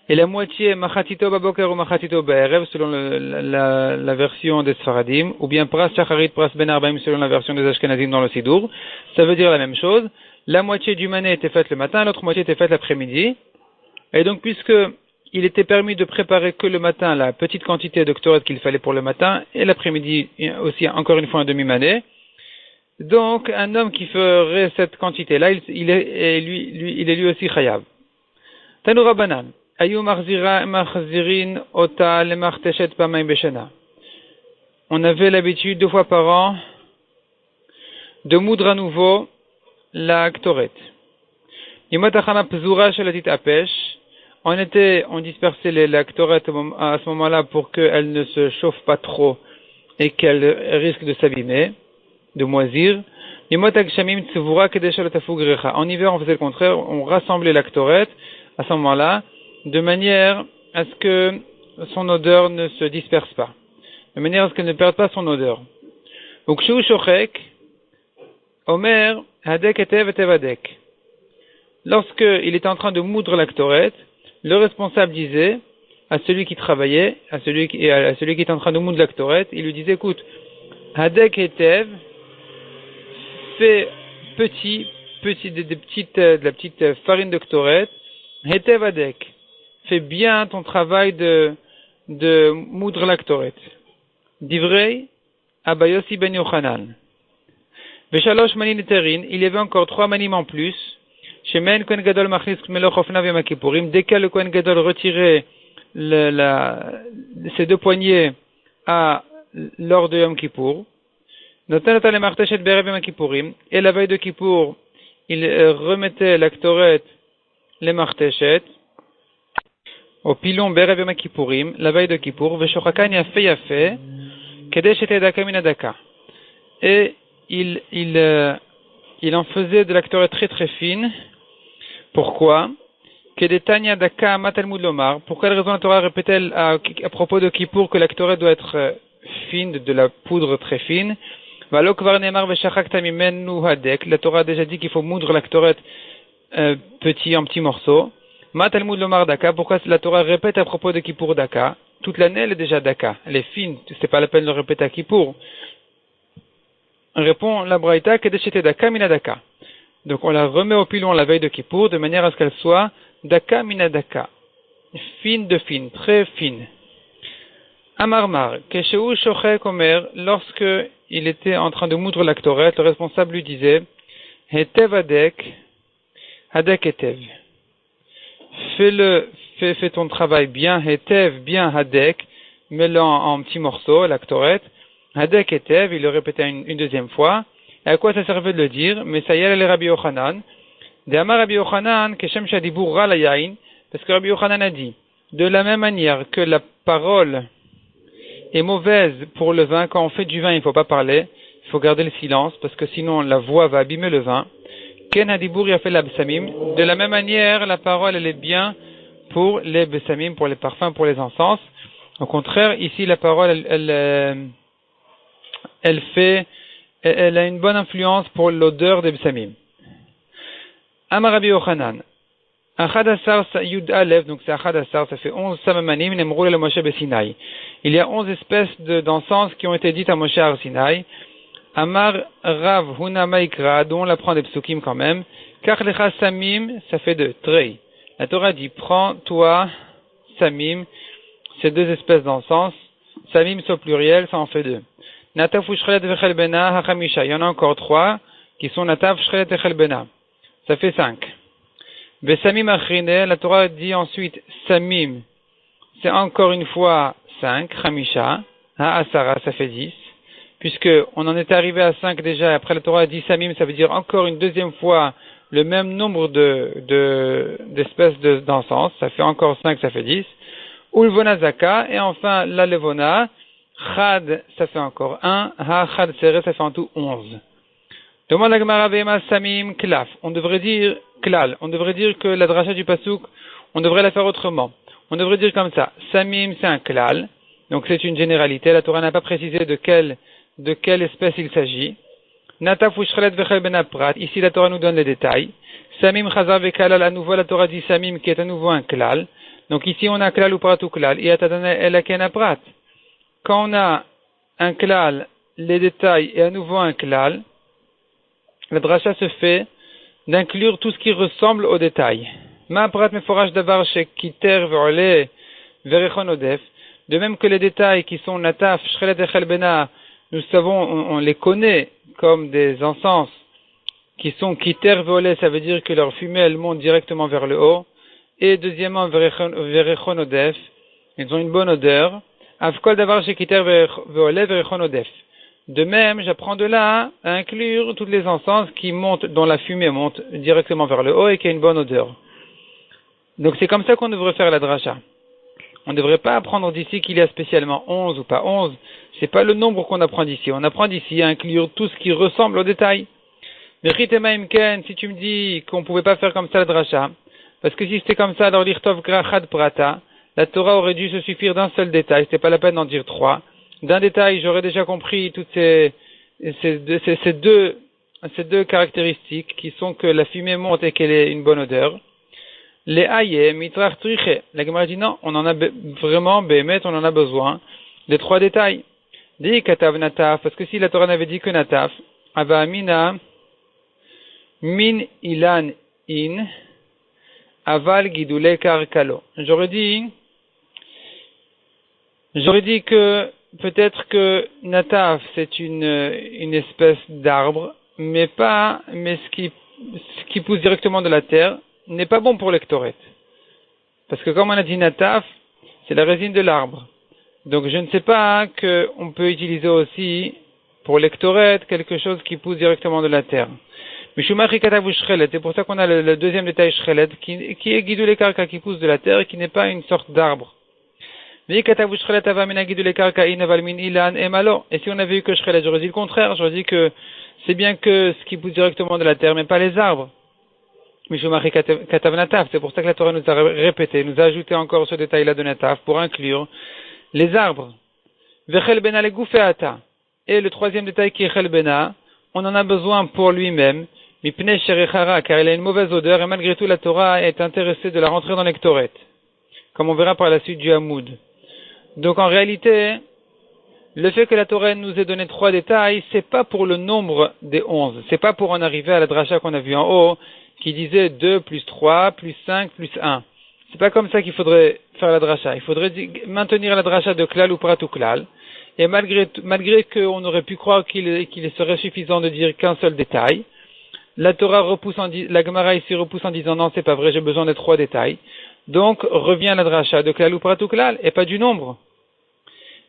Et la moitié, Machatito Baboker ou Machatito Ba'erev, selon la version des Sfaradim, ou bien Pras Shacharit, Pras Ben Arbaim, selon la version des Ashkenazim dans le Sidour. Ça veut dire la même chose. La moitié du mané était faite le matin, l'autre moitié était faite l'après-midi. Et donc, puisque il était permis de préparer que le matin la petite quantité de Ktoret qu'il fallait pour le matin, et l'après-midi aussi, encore une fois, un demi-mané. Donc, un homme qui ferait cette quantité-là, il est lui aussi chayav. Tanu Rabbanan. Ayu machzirin ota lemarteshet pamaim beshana. On avait l'habitude 2 fois par an de moudre à nouveau la Ktoret. Yimotachama pzura shelatit apesh. On dispersait la Ktoret à ce moment-là pour qu'elle ne se chauffe pas trop et qu'elle risque de s'abîmer, de moisir. En hiver, on faisait le contraire, on rassemblait la Ktoret à ce moment-là, de manière à ce que son odeur ne se disperse pas, de manière à ce qu'elle ne perde pas son odeur. Donc, Shu Shochek, Omer, Hadek etev etev hadek. Lorsqu'il était en train de moudre la Ktoret, le responsable disait à celui qui travaillait, à celui qui était en train de moudre la Ktoret, il lui disait, écoute, Hadek etev, fais de la petite farine de Ktoret, etev hadek, fais bien ton travail de moudre la Ktoret. Divrei, Abayossi ben Yochanan. Veshalosh manin eterin, il y avait encore 3 manim en plus. Shemen Kohen Gadol machnis meloch ofnav yom kippourim. Dès que le Kohen Gadol retirait ses 2 poignets lors de Yom Kippour, notan le marteshet berev yom kippourim. Et la veille de Kippour, il remettait la Ktoret les martéchet, au pilon Berev Yom Kippourim, la veille de Kippour, Veshochakan Yafe, Kedesh et Daka Minadaka. Et il en faisait de la Torah très très fine. Pourquoi? Kedetania Daka Matalmud Lomar. Pour quelle raison la Torah répète-t-elle à propos de Kippour que la Torah doit être fine, de la poudre très fine? La Torah a déjà dit qu'il faut moudre la Torah petit en petits morceaux. Matalmud Lomar Daka. Pourquoi la Torah répète à propos de Kippour Daka? Toute l'année elle est déjà Daka. Elle est fine. C'est pas la peine de le répéter à Kippour. Répond la Braïta Kedeshete Daka Minadaka. Donc on la remet au pilon la veille de Kippour de manière à ce qu'elle soit Daka Minadaka, fine de fine, très fine. Amarmar, Kesheu Shochek Omer, lorsque il était en train de moudre la Ktoret, le responsable lui disait Hetev Adek, Adek Etev. Fais ton travail bien, Hetev, bien Adek, mets-le en petits morceaux, la Ktoret. Hadek Etev, il le répétait une deuxième fois. Et à quoi ça servait de le dire? Mais ça y est, le Rabbi Yochanan. De Amar Rabbi Yochanan, Keshem Shadibur Ra la Yain, parce que Rabbi Yochanan a dit, de la même manière que la parole est mauvaise pour le vin, quand on fait du vin, il ne faut pas parler, il faut garder le silence, parce que sinon la voix va abîmer le vin. Ken Hadibur Yafel Absamim, de la même manière, la parole, elle est bien pour les Bessamim, pour les parfums, pour les encens. Au contraire, ici, la parole, elle a une bonne influence pour l'odeur des Bessamim. Amar Rabbi Yochanan. Achad Asar Yud Alev, donc c'est Achad Asar, ça fait 11 samamanim, nemroul le Moshe Besinaï. Il y a 11 espèces d'encens qui ont été dites à Moshe ar Sinaï. Amar Rav Huna Maikra, dont on apprend des psukim quand même. Kach lecha samim, ça fait 2, trei. La Torah dit, prends-toi samim, ces 2 espèces d'encens. Samim, c'est au pluriel, ça en fait 2. Nataf Shchelet Vechel Bena Hachamisha. Il y en a encore 3 qui sont Nataf Shchelet Vechel Bena. Ça fait 5. Besamim Achrine, la Torah dit ensuite Samim. C'est encore une fois 5. Hamisha. Asara, ça fait 10. Puisque on en est arrivé à 5 déjà. Après la Torah dit Samim, ça veut dire encore une deuxième fois le même nombre d'espèces d'encens. Ça fait encore 5, ça fait 10. Ulvona Zaka. Et enfin la Levona. Chad, ça fait encore 1. Chad Seré, ça fait en tout 11. Demande la Gemara Vema Samim Klaf. On devrait dire Klal. On devrait dire que la dracha du Pasuk, on devrait la faire autrement. On devrait dire comme ça. Samim, c'est un Klal. Donc c'est une généralité. La Torah n'a pas précisé de quelle espèce il s'agit. Nataf Ushchalet Vechel Ben Aprat. Ici la Torah nous donne les détails. Samim Chazar Vekalal. À nouveau la Torah dit Samim qui est à nouveau un Klal. Donc ici on a Klal ou Prat ou Klal. Et Atadana Elaken Aprat. Quand on a un Klal, les détails et à nouveau un Klal, la dracha se fait d'inclure tout ce qui ressemble aux détails. Ma'aprat meforach davar shekiter ve'ole verechon odef. De même que les détails qui sont nataf, shchelet echel bena, nous savons, on les connaît comme des encens qui sont kiter ve'ole, ça veut dire que leur fumée elle monte directement vers le haut. Et deuxièmement, verechon odef, ils ont une bonne odeur. Avkol davar shekiter ve'ole verechon odef. De même, j'apprends de là à inclure toutes les encens qui montent, dont la fumée monte directement vers le haut et qui a une bonne odeur. Donc c'est comme ça qu'on devrait faire la dracha. On ne devrait pas apprendre d'ici qu'il y a spécialement 11 ou pas 11. C'est pas le nombre qu'on apprend d'ici. On apprend d'ici à inclure tout ce qui ressemble au détail. Mais Ritema Imken, si tu me dis qu'on ne pouvait pas faire comme ça la dracha, parce que si c'était comme ça, alors l'Irtov Grachad Prata, la Torah aurait dû se suffire d'un seul détail. C'était pas la peine d'en dire 3. D'un détail, j'aurais déjà compris toutes ces deux caractéristiques qui sont que la fumée monte et qu'elle ait une bonne odeur. Les aïe, mitrach triche. La Gemara dit non, on en a vraiment, bémet, on en a besoin des 3 détails. Dis katav nataf, parce que si la Torah n'avait dit que nataf, ava amina, min ilan in, aval gidule karkalo. J'aurais dit que peut-être que nataf c'est une espèce d'arbre, mais ce qui pousse directement de la terre n'est pas bon pour l'ectorette. Parce que comme on a dit nataf, c'est la résine de l'arbre. Donc je ne sais pas qu'on peut utiliser aussi pour l'ectorette quelque chose qui pousse directement de la terre. Mishumari katavu shchelet, c'est pour ça qu'on a le deuxième détail shchelet, qui est guidou karka, qui pousse de la terre et qui n'est pas une sorte d'arbre. Et si on avait eu que shchelet, j'aurais dit le contraire, j'aurais dit que c'est bien que ce qui pousse directement de la terre, mais pas les arbres. Mishumari katav nataf, c'est pour ça que la Torah nous a répété, nous a ajouté encore ce détail-là de nataf pour inclure les arbres. Vechel bena le gufeata. Et le troisième détail qui est chel bena, on en a besoin pour lui-même, mipnei sherechara, car il a une mauvaise odeur et malgré tout la Torah est intéressée de la rentrer dans l'Ektoret, comme on verra par la suite du Hamoud. Donc en réalité, le fait que la Torah nous ait donné 3 détails, c'est pas pour le nombre des 11, c'est pas pour en arriver à la dracha qu'on a vue en haut, qui disait 2 plus 3 plus 5 plus 1. C'est pas comme ça qu'il faudrait faire la dracha. Il faudrait maintenir la dracha de klal ou prat ou klal. Et malgré qu'on aurait pu croire qu'il serait suffisant de dire qu'un seul détail, la Gemara ici repousse en disant non, c'est pas vrai, j'ai besoin des 3 détails. Donc, revient la dracha de klal ou prat ou klal, et pas du nombre.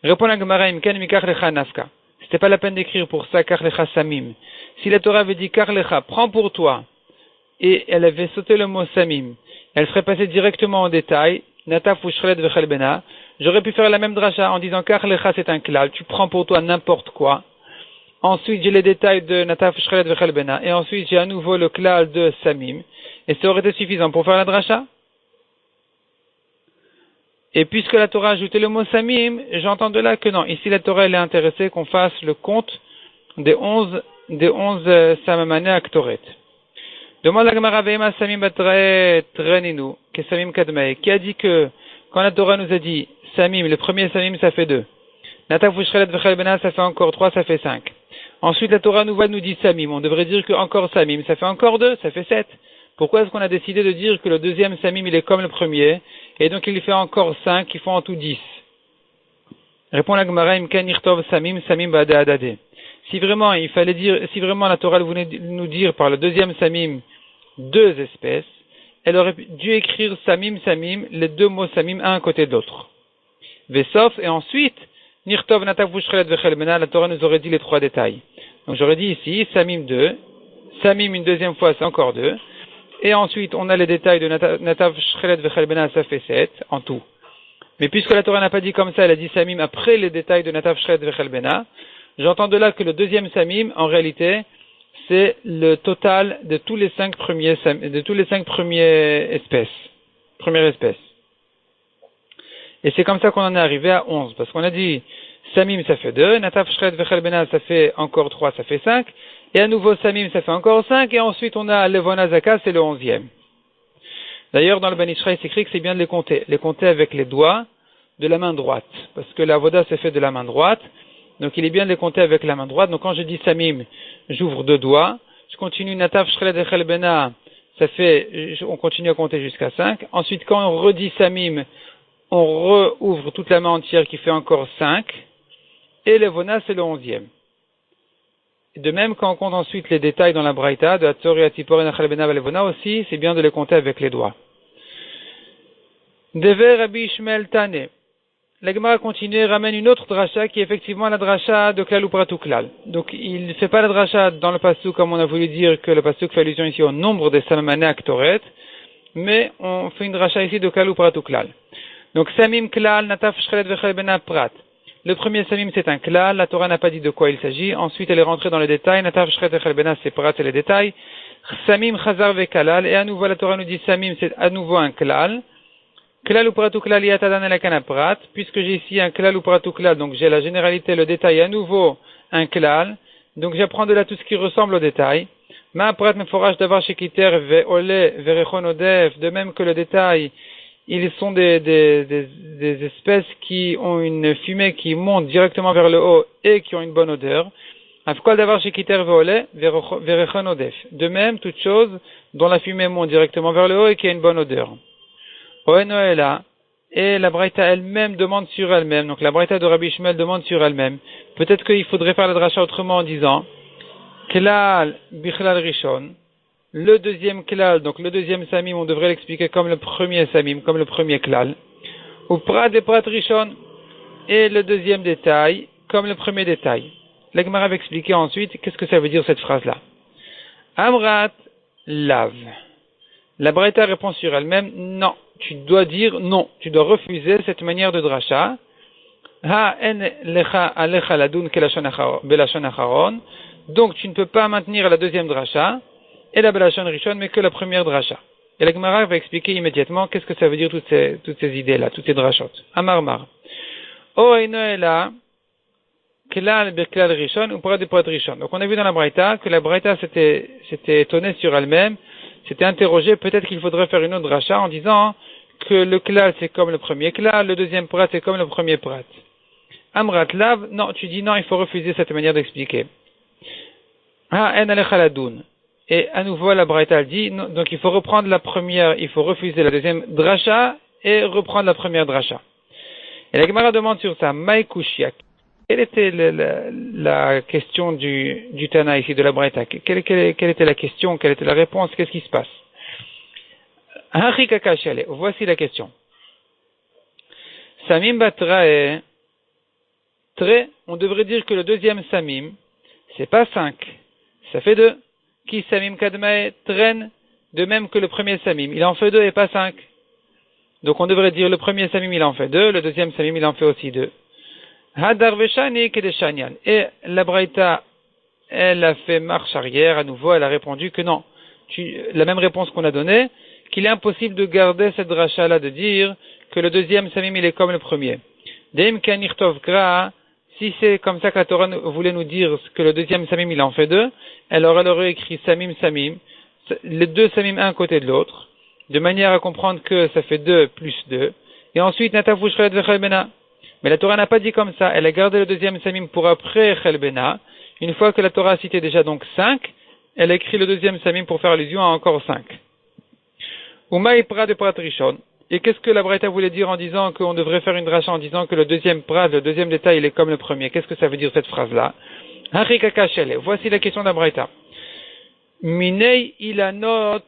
Répond la Gemara, imken mikach lecha nafka. C'était pas la peine d'écrire pour ça, kach lecha samim. Si la Torah avait dit kach lecha, prends pour toi, et elle avait sauté le mot samim, elle serait passée directement en détail, nataf ou shrelet vechel bena, j'aurais pu faire la même dracha en disant kach lecha c'est un klal, tu prends pour toi n'importe quoi. Ensuite j'ai les détails de nataf shrelet vechel bena, et ensuite j'ai à nouveau le klal de samim, et ça aurait été suffisant pour faire la dracha. Et puisque la Torah a ajouté le mot samim, j'entends de là que non, ici la Torah elle est intéressée qu'on fasse le compte des 11 samamané à Ktoret. Demande la Gemara Veima Samim Batre Treninu, que Samim Kadmei, qui a dit que quand la Torah nous a dit Samim, le premier Samim ça fait 2. Nataf Ushrelet Vechel Bena ça fait encore 3, ça fait 5. Ensuite la Torah nous dit Samim, on devrait dire que encore Samim, ça fait encore 2, ça fait 7. Pourquoi est-ce qu'on a décidé de dire que le deuxième Samim il est comme le premier, et donc il fait encore 5, qui font en tout 10? Répond la Gemara Imken Irtov Samim Samim Bade Adade. Si vraiment la Torah voulait nous dire par le deuxième Samim 2 espèces, elle aurait dû écrire Samim, les 2 mots Samim, un à côté de l'autre. Vesof, et ensuite, Nirtov Natav Vushrelet Vechel Bena, la Torah nous aurait dit les 3 détails. Donc j'aurais dit ici, Samim 2, Samim une deuxième fois, c'est encore 2, et ensuite on a les détails de Natav Shrelet Vechel Bena, ça fait 7, en tout. Mais puisque la Torah n'a pas dit comme ça, elle a dit Samim après les détails de Natav Shrelet Vechel Bena, j'entends de là que le deuxième Samim, en réalité, c'est le total de tous les 5 premières espèces. Et c'est comme ça qu'on en est arrivé à 11. Parce qu'on a dit, Samim ça fait 2, Nataf Shred Vechel Bena ça fait encore 3, ça fait 5, et à nouveau Samim ça fait encore 5, et ensuite on a Levon Azaka, c'est le 11e. D'ailleurs, dans le Ben Ishraï, c'est écrit que c'est bien de les compter avec les doigts de la main droite. Parce que la voda s'est fait de la main droite, donc il est bien de les compter avec la main droite. Donc quand je dis Samim, j'ouvre 2 doigts, je continue Nataf Shred Vechel Bena, on continue à compter jusqu'à 5. Ensuite, quand on redit Samim, on rouvre toute la main entière qui fait encore 5. Et Levona, c'est le 11e. De même, quand on compte ensuite les détails dans la Braïta, de Hatzor et Hatzipor et Nachal Bena Levona aussi, c'est bien de les compter avec les doigts. Dever Rabbi Ishmael Tane. La Gemara continue, ramène une autre dracha qui est effectivement la dracha de Klal ou Prat ou Klal. Donc il ne fait pas la dracha dans le pasuk comme on a voulu dire que le pasuk fait allusion ici au nombre des Samamané Aktoret, mais on fait une dracha ici de Klal ou Prat ou Klal. Donc Samim Klal, Nataf Shchelet Vechel Bena Prat. Le premier Samim c'est un Klal, la Torah n'a pas dit de quoi il s'agit. Ensuite elle est rentrée dans les détails, Nataf Shchelet Vechel Bena c'est Prat, c'est les détails. Samim Chazar Vekalal, et à nouveau la Torah nous dit Samim c'est à nouveau un Klal. Klal ou Prat ou Klal Yatadan Elakana Prat, puisque j'ai ici un Klal ou Prat ou Klal, donc j'ai la généralité, le détail, à nouveau un Klal, donc j'apprends de là tout ce qui ressemble au détail. Ma Prat Meforach Davar Shekiter Ve'ole Verechon Odef, de même que le détail, ils sont des espèces qui ont une fumée qui monte directement vers le haut et qui ont une bonne odeur. Afkol Davar Shekiter Ve'ole Verechon Odef, de même toute chose dont la fumée monte directement vers le haut et qui a une bonne odeur. Oenoela, et la Braïta elle-même demande sur elle-même, donc la Braïta de Rabbi Ishmael demande sur elle-même. Peut-être qu'il faudrait faire la dracha autrement en disant Klal Bichlal Rishon, le deuxième Klal, donc le deuxième Samim, on devrait l'expliquer comme le premier Samim, comme le premier Klal, ou Prat et Prat Rishon, et le deuxième détail, comme le premier détail. La Gemara va expliquer ensuite qu'est-ce que ça veut dire cette phrase-là. Amrat lav. La Braïta répond sur elle-même, non, tu dois dire non, tu dois refuser cette manière de dracha. Ha en lecha alecha ladun belashon acharon. Donc tu ne peux pas maintenir la deuxième dracha et la belashon rishon, mais que la première dracha. Et la Gemara va expliquer immédiatement qu'est-ce que ça veut dire toutes ces idées-là, toutes ces drachot. Amarmar. O eino ela klal beklal rishon ou parad parad rishon. Donc on a vu dans la Braïta que la Braïta s'était étonnée sur elle-même, s'était interrogée, peut-être qu'il faudrait faire une autre dracha en disant que le klal c'est comme le premier klal, le deuxième prat c'est comme le premier prat. Amrat lav, non, tu dis non, il faut refuser cette manière d'expliquer. Ha en alecha ladun. Et à nouveau, la Braïta dit, non, donc il faut reprendre la première, il faut refuser la deuxième dracha et reprendre la première dracha. Et la Gemara demande sur ça, Maïkouchiak. Quelle était la question du Tana ici, de la Braïta? Quelle était la question? Quelle était la réponse? Qu'est-ce qui se passe? Voici la question. Samim batrae, on devrait dire que le deuxième samim, c'est pas 5, ça fait 2. Qui samim kadmae traîne, de même que le premier samim, il en fait 2 et pas 5. Donc on devrait dire le premier samim il en fait 2, le deuxième samim il en fait aussi 2. Hadar veshani kedeshanian. Et la Braïta, elle a fait marche arrière, à nouveau elle a répondu que non. La même réponse qu'on a donnée, qu'il est impossible de garder cette dracha là, de dire que le deuxième samim il est comme le premier. Deim kanirtov kra. Si c'est comme ça que la Torah voulait nous dire que le deuxième samim il en fait 2, alors elle aurait écrit samim, les deux samim un côté de l'autre, de manière à comprendre que ça fait 2 plus 2, et ensuite natafu shchelet vechelbena. Mais la Torah n'a pas dit comme ça, elle a gardé le deuxième samim pour après chelbena. Une fois que la Torah a cité déjà donc 5, elle a écrit le deuxième samim pour faire allusion à encore 5. Umaï prat de prat rishon. Et qu'est-ce que la Braïta voulait dire en disant qu'on devrait faire une dracha en disant que le deuxième prat, le deuxième détail, il est comme le premier? Qu'est-ce que ça veut dire cette phrase-là? Voici la question de la Braïta. Minei ilanot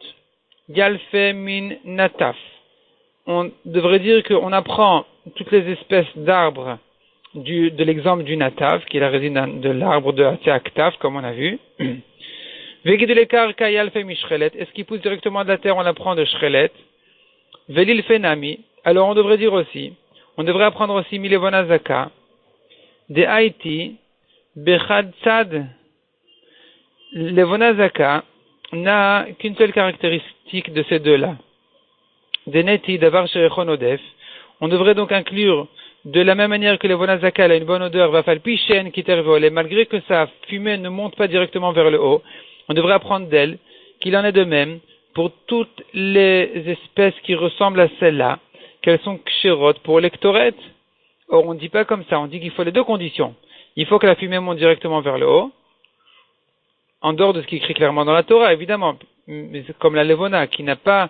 galfe min nataf. On devrait dire qu'on apprend toutes les espèces d'arbres de l'exemple du nataf, qui est la résine de l'arbre de Hatziaktaf, comme on a vu. Vegidulekar kayalfe mishchelet. Est-ce qu'il pousse directement de la terre? On l'apprend de shchelet. Velil fenami. Alors on devrait dire aussi, on devrait apprendre aussi milevonazaka, de Haïti, bechad tzad. Levonazaka n'a qu'une seule caractéristique de ces deux-là. De neti davar sherechon odef. On devrait donc inclure de la même manière que levonazaka a une bonne odeur, va falpi shen kitervole, malgré que sa fumée ne monte pas directement vers le haut, on devrait apprendre d'elle qu'il en est de même pour toutes les espèces qui ressemblent à celle-là, qu'elles sont ksherot pour lectoret. Or, on ne dit pas comme ça, on dit qu'il faut les deux conditions. Il faut que la fumée monte directement vers le haut, en dehors de ce qui est écrit clairement dans la Torah, évidemment, mais comme la levona, qui n'a pas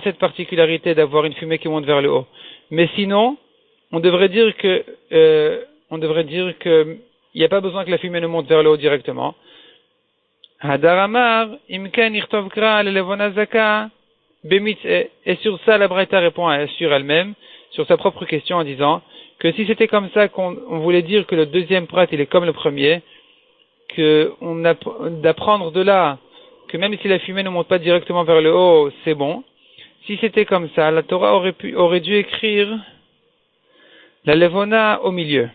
cette particularité d'avoir une fumée qui monte vers le haut. Mais sinon, on devrait dire que il n'y a pas besoin que la fumée ne monte vers le haut directement. Hadaramar, imken irtovkra levonazaka bemitze. Et sur ça, la Braïta répond sur elle-même, sur sa propre question en disant que si c'était comme ça qu'on voulait dire que le deuxième prat il est comme le premier, d'apprendre de là que même si la fumée ne monte pas directement vers le haut, c'est bon. Si c'était comme ça, la Torah aurait dû écrire la levona au milieu.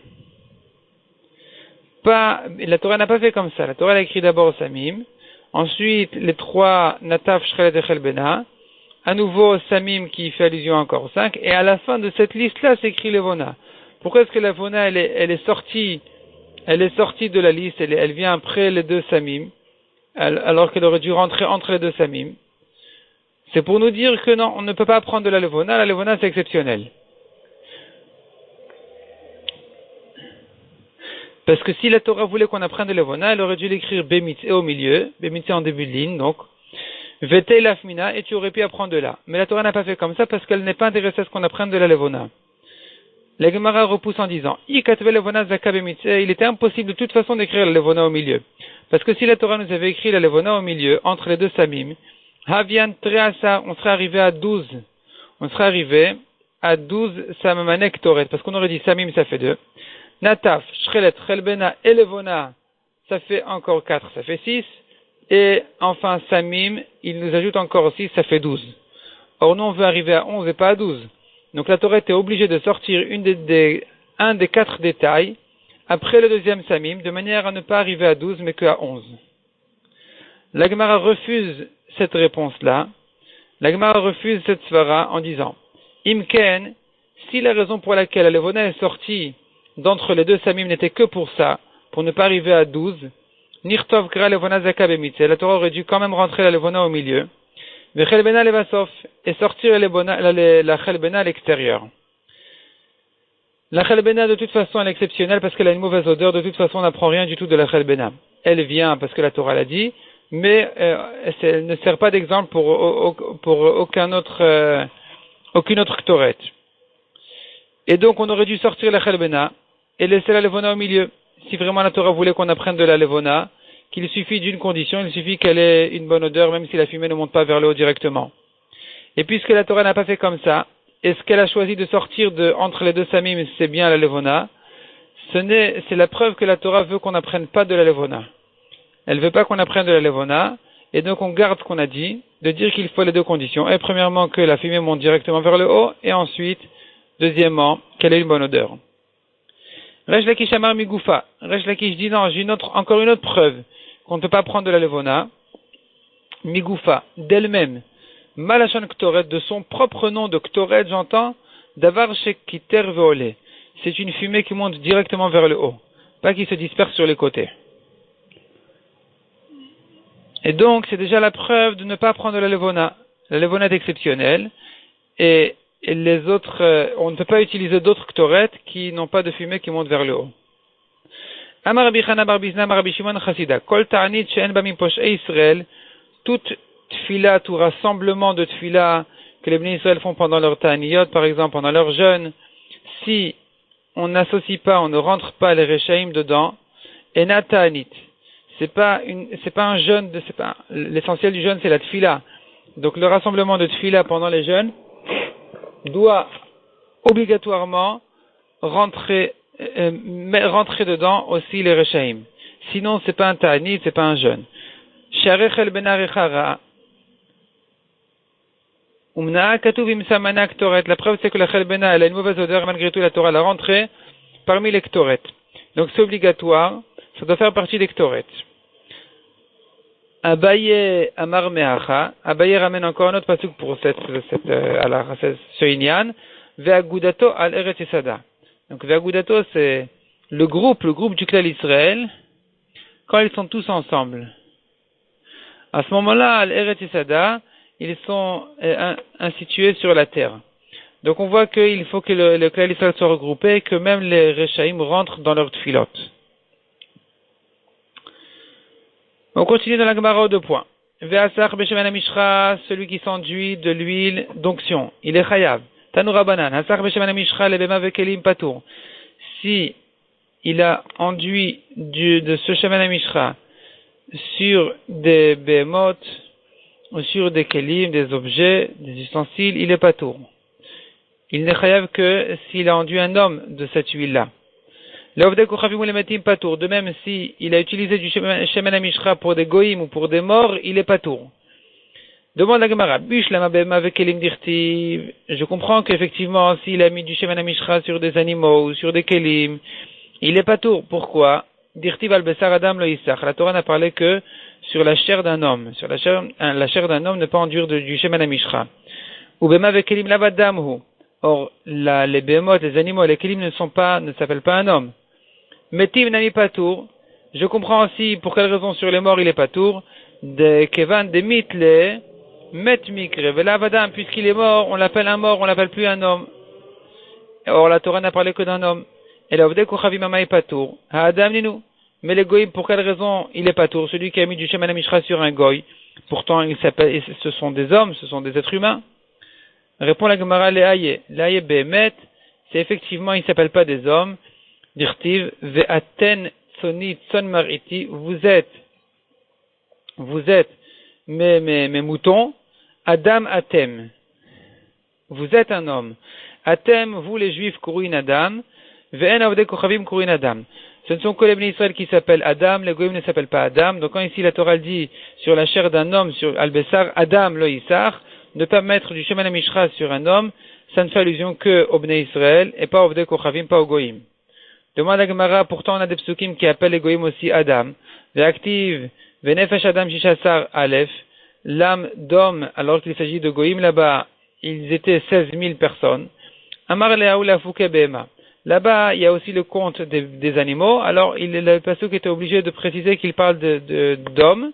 La Torah n'a pas fait comme ça. La Torah a écrit d'abord Samim, ensuite les 3 Nataf, Shchelet et Chelbena, à nouveau Samim qui fait allusion à encore 5, et à la fin de cette liste-là, c'est écrit Levona. Pourquoi est-ce que la Levona, elle est sortie de la liste, elle vient après les 2 Samim, alors qu'elle aurait dû rentrer entre les 2 Samim? C'est pour nous dire que non, on ne peut pas apprendre de la Levona c'est exceptionnel. Parce que si la Torah voulait qu'on apprenne de Levona, elle aurait dû l'écrire Bemitze au milieu, Bemitze en début de ligne, donc, Vetei Lafmina, et tu aurais pu apprendre de là. Mais la Torah n'a pas fait comme ça parce qu'elle n'est pas intéressée à ce qu'on apprenne de la Levona. La Gemara repousse en disant, Ikatve Levona Zaka Bemitze, il était impossible de toute façon d'écrire la Levona au milieu. Parce que si la Torah nous avait écrit la Levona au milieu, entre les 2 Samim, Havian Treasa, on serait arrivé à 12. On serait arrivé à 12 Samamanek Toret, parce qu'on aurait dit Samim, ça fait 2. Nataf, Shchelet, Chelbena et Levona, ça fait encore 4, ça fait 6. Et enfin, Samim, il nous ajoute encore 6, ça fait 12. Or, nous, on veut arriver à 11 et pas à 12. Donc, la Torah était obligée de sortir un des 4 détails après le deuxième Samim, de manière à ne pas arriver à 12, mais qu'à 11. La Gemara refuse cette réponse-là. La Gemara refuse cette svara en disant, Imken, si la raison pour laquelle la levona est sortie d'entre les deux Samim n'était que pour ça, pour ne pas arriver à 12, Nirtov kra levona zaka bemitze, la Torah aurait dû quand même rentrer la levona au milieu, vechelbena levasof, et sortir la chelbena à l'extérieur. La chelbena de toute façon elle est exceptionnelle parce qu'elle a une mauvaise odeur, de toute façon on n'apprend rien du tout de la chelbena. Elle vient parce que la Torah l'a dit, mais elle ne sert pas d'exemple pour aucune autre ktoret. Et donc on aurait dû sortir la chelbena et laisser la levona au milieu. Si vraiment la Torah voulait qu'on apprenne de la levona, qu'il suffit d'une condition, il suffit qu'elle ait une bonne odeur, même si la fumée ne monte pas vers le haut directement. Et puisque la Torah n'a pas fait comme ça, et ce qu'elle a choisi de sortir entre les deux samim, c'est bien la levona, c'est la preuve que la Torah veut qu'on n'apprenne pas de la levona. Elle veut pas qu'on apprenne de la levona, et donc on garde ce qu'on a dit, de dire qu'il faut les deux conditions. Et premièrement, que la fumée monte directement vers le haut, et ensuite, deuxièmement, qu'elle ait une bonne odeur. Resh Lakish Amar Migoufa. Resh Lakish dit non, j'ai encore une autre preuve qu'on ne peut pas prendre de la levona. Migoufa, d'elle-même. Malachon Ktoret, de son propre nom de Ktoret, j'entends, Davar Shekiter Veolé. C'est une fumée qui monte directement vers le haut, pas qui se disperse sur les côtés. Et donc, c'est déjà la preuve de ne pas prendre la levona. La levona est exceptionnelle, et les autres, on ne peut pas utiliser d'autres ktoret qui n'ont pas de fumée qui monte vers le haut. Amar Rabbi Chana bar Bizna, Amar Rabbi Shimon Chasida, Kol ta'anit she'en ba mimposhei Israël, toute tfila, tout rassemblement de tfila que les Bnei Israël font pendant leur ta'aniyot, par exemple pendant leur jeûne, si on n'associe pas, on ne rentre pas les rechaim dedans, ena ta'anit. C'est pas un jeûne, l'essentiel du jeûne c'est la tfila. Donc le rassemblement de tfila pendant les jeûnes doit obligatoirement rentrer dedans aussi les rechaim. Sinon c'est pas un ta'anit, c'est pas un jeûne. Sharechel benarechara. Umna katuv imsamana ktoret. La preuve c'est que la chelbena elle a une mauvaise odeur, malgré tout la Torah l'a rentrée parmi les ktoret. Donc c'est obligatoire, ça doit faire partie des ktoret. Abaye Amar Meacha. Abaye ramène encore un autre pasuk pour ce inyan. Ve'agudato al Eretz Yesada. Donc Ve'agudato c'est le groupe du Klal Israël quand ils sont tous ensemble. À ce moment-là, al Eretz Yesada, ils sont institués sur la terre. Donc on voit qu'il faut que le Klal Israël soit regroupé et que même les Rechaim rentrent dans leur tfilot. On continue dans la Gemara aux 2 points. Ve'asach b'shemen hamishcha, celui qui s'enduit de l'huile d'onction, il est chayav. Tanu Rabbanan, asach b'shemen hamishcha lebema vekelim patour. Si il a enduit de ce shemen hamishcha sur des behemoth, ou sur des kelim, des objets, des ustensiles, il est patour. Il n'est chayav que s'il a enduit un homme de cette huile-là. De même, si il a utilisé du shemen hamishcha pour des goïm ou pour des morts, il est patour. Demande la Gemara, je comprends qu'effectivement, s'il a mis du shemen hamishcha sur des animaux ou sur des kelim, il est patour. Pourquoi? Dirtiv al besar adam lo yisach. La Torah n'a parlé que sur la chair d'un homme. Sur la chair d'un homme ne pas enduire du shemen hamishcha. Ou bema vekelim lavadamhu. Or, les behemoths, les animaux et les kelim ne s'appellent pas un homme. Metiv nami patour. Je comprends aussi pour quelle raison sur les morts il est patour. De kevan de mitle met mikre velavadam, puisqu'il est mort, on l'appelle un mort, on l'appelle plus un homme. Or la Torah n'a parlé que d'un homme. Et la ovde kochavim amay patour. Haadam ninu. Mais les goïm, pour quelle raison il est patour? Celui qui a mis du shemen hamishcha sur un goï. Pourtant ce sont des hommes, ce sont des êtres humains. Répond la Gemara le'aye. Le'aye behemet, c'est effectivement ils ne s'appellent pas des hommes. Dirtiv ve'aten tsoni tson mariti, vous êtes mes moutons. Adam atem, vous êtes un homme. Atem, vous les juifs, kuruin adam. Ve'en avde kochavim kuruin adam. Ce ne sont que les Bnei Israël qui s'appellent Adam, les Goïm ne s'appellent pas Adam. Donc quand ici la Torah dit sur la chair d'un homme, sur Al-Bessar, Adam lo Issar, ne pas mettre du Shemen HaMishra sur un homme, ça ne fait allusion que aux Bnei Israël et pas aux Vdei Kochavim, pas aux Goïm. Demande à Gemara, pourtant on a des psukim qui appellent les Goïm aussi Adam. Ve'aktiv, ve'nefesh Adam shishasar Aleph, l'âme d'homme, alors qu'il s'agit de Goïm là-bas, ils étaient 16 000 personnes. Amar le'aou la'fouke be'ema. Là-bas, il y a aussi le compte des animaux. Alors, le pasuk était obligé de préciser qu'il parle d'hommes,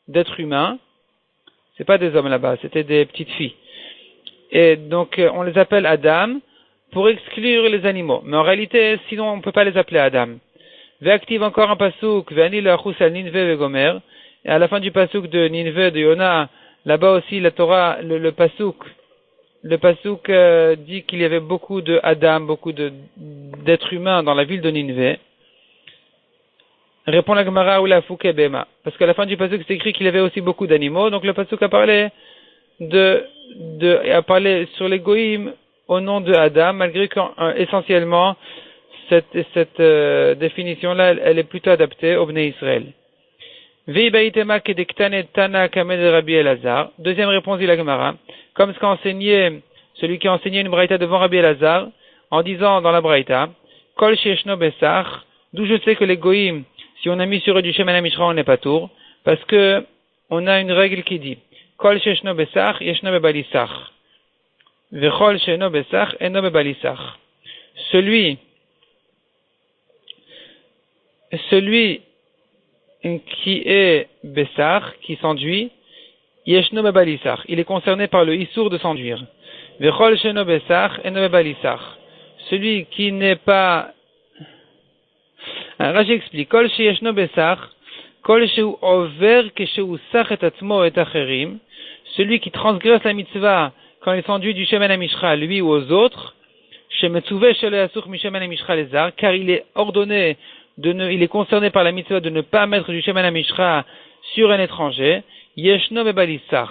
d'êtres humains. C'est pas des hommes là-bas, c'était des petites filles. Et donc, on les appelle Adam pour exclure les animaux. Mais en réalité, sinon, on ne peut pas les appeler Adam. Ve'active encore un pasuk, ve'ani le'achus al Ninve ve'gomer. Et à la fin du pasuk de Ninve, de Yona, là-bas aussi, la Torah, le pasuk dit qu'il y avait beaucoup de Adam, beaucoup d'êtres humains dans la ville de Ninvé. Répond la Gemara ou la Fouke Bema. Parce qu'à la fin du pasuk, c'est écrit qu'il y avait aussi beaucoup d'animaux. Donc le pasuk a parlé sur les Goïm au nom de Adam, malgré qu'essentiellement, cette définition-là, elle est plutôt adaptée au Bnei Israël. Deuxième réponse de la Gemara, comme ce qu'a enseigné celui qui a enseigné une braïta devant Rabbi Elazar, en disant dans la braïta, Kol sheshno besach, d'où je sais que les goïm, si on a mis sur eux du Shemen HaMishra, on n'est pas tour, parce que on a une règle qui dit, Kol sheshno besach, yeshno bebalisach. Vechol sheno besach, eno bebalisach. Celui qui est Bessar, qui s'enduit, Yeshno Bebalisar. Il est concerné par le Issour de s'enduire. Vechol Sheno Bessar, Eno Bebalisar. Celui qui n'est pas... Rashi explique. Kol She Yeshno Bessar, Kol Sheu Over Kesheu Sach et Atzmo et Acherim. Celui qui transgresse la mitzvah quand il s'enduit du Shemen HaMishra, lui ou aux autres, Shemetzuve Shelo Yasur Mishemen HaMishra Lezar, car il est ordonné il est concerné par la mitzvah de ne pas mettre du Shemen HaMishra sur un étranger. Yeshno Bebalisach.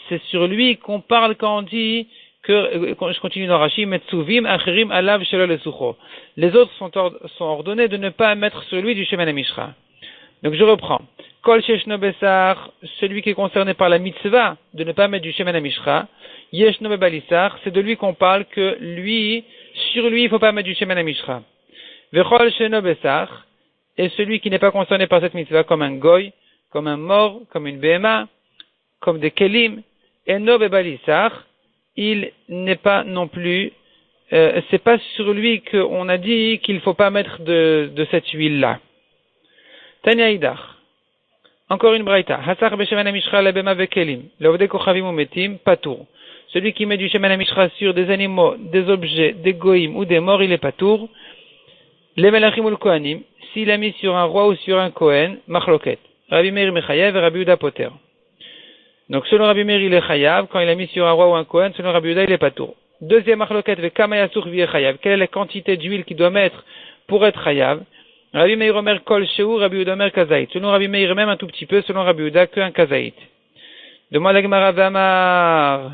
C'est sur lui qu'on parle quand on dit je continue dans Rashi, Metzuvim Acherim Alav Shelo Lesucho. Les autres sont ordonnés de ne pas mettre sur lui du Shemen HaMishra. Donc je reprends. Kol Sheshno Besar, celui qui est concerné par la mitzvah de ne pas mettre du Shemen HaMishra. Yeshno Bebalisach, c'est de lui qu'on parle que sur lui il ne faut pas mettre du Shemen HaMishra. Vechol sheno besach, et celui qui n'est pas concerné par cette mitzvah comme un goy, comme un mort, comme une béma, comme des kelim, eno bebalisach, il n'est pas non plus, c'est pas sur lui qu'on a dit qu'il ne faut pas mettre de cette huile-là. Tanya Idach. Encore une braïta. Hasach beshemen hamishra lebema vekelim, leovde kochavim umetim, patour. Celui qui met du shemen hamishra sur des animaux, des objets, des goïm ou des morts, il est patour. Les Melachim ou le Kohanim, s'il a mis sur un roi ou sur un Kohen, Machloket. Rabbi Meir Mechayev et Rabbi Uda Poter. Donc selon Rabbi Meir il est Chayav, quand il a mis sur un roi ou un Kohen, selon Rabbi Uda il est Patour. Deuxième Machloket, ve Kama Yasur vi Chayav. Quelle est la quantité d'huile qu'il doit mettre pour être Chayav? Rabbi Meir Omer Kol Sheu, Rabbi Uda Omer Kazaït. Selon Rabbi Meir même un tout petit peu, selon Rabbi Uda qu'un Kazaït. Demande à Gemara Vamar.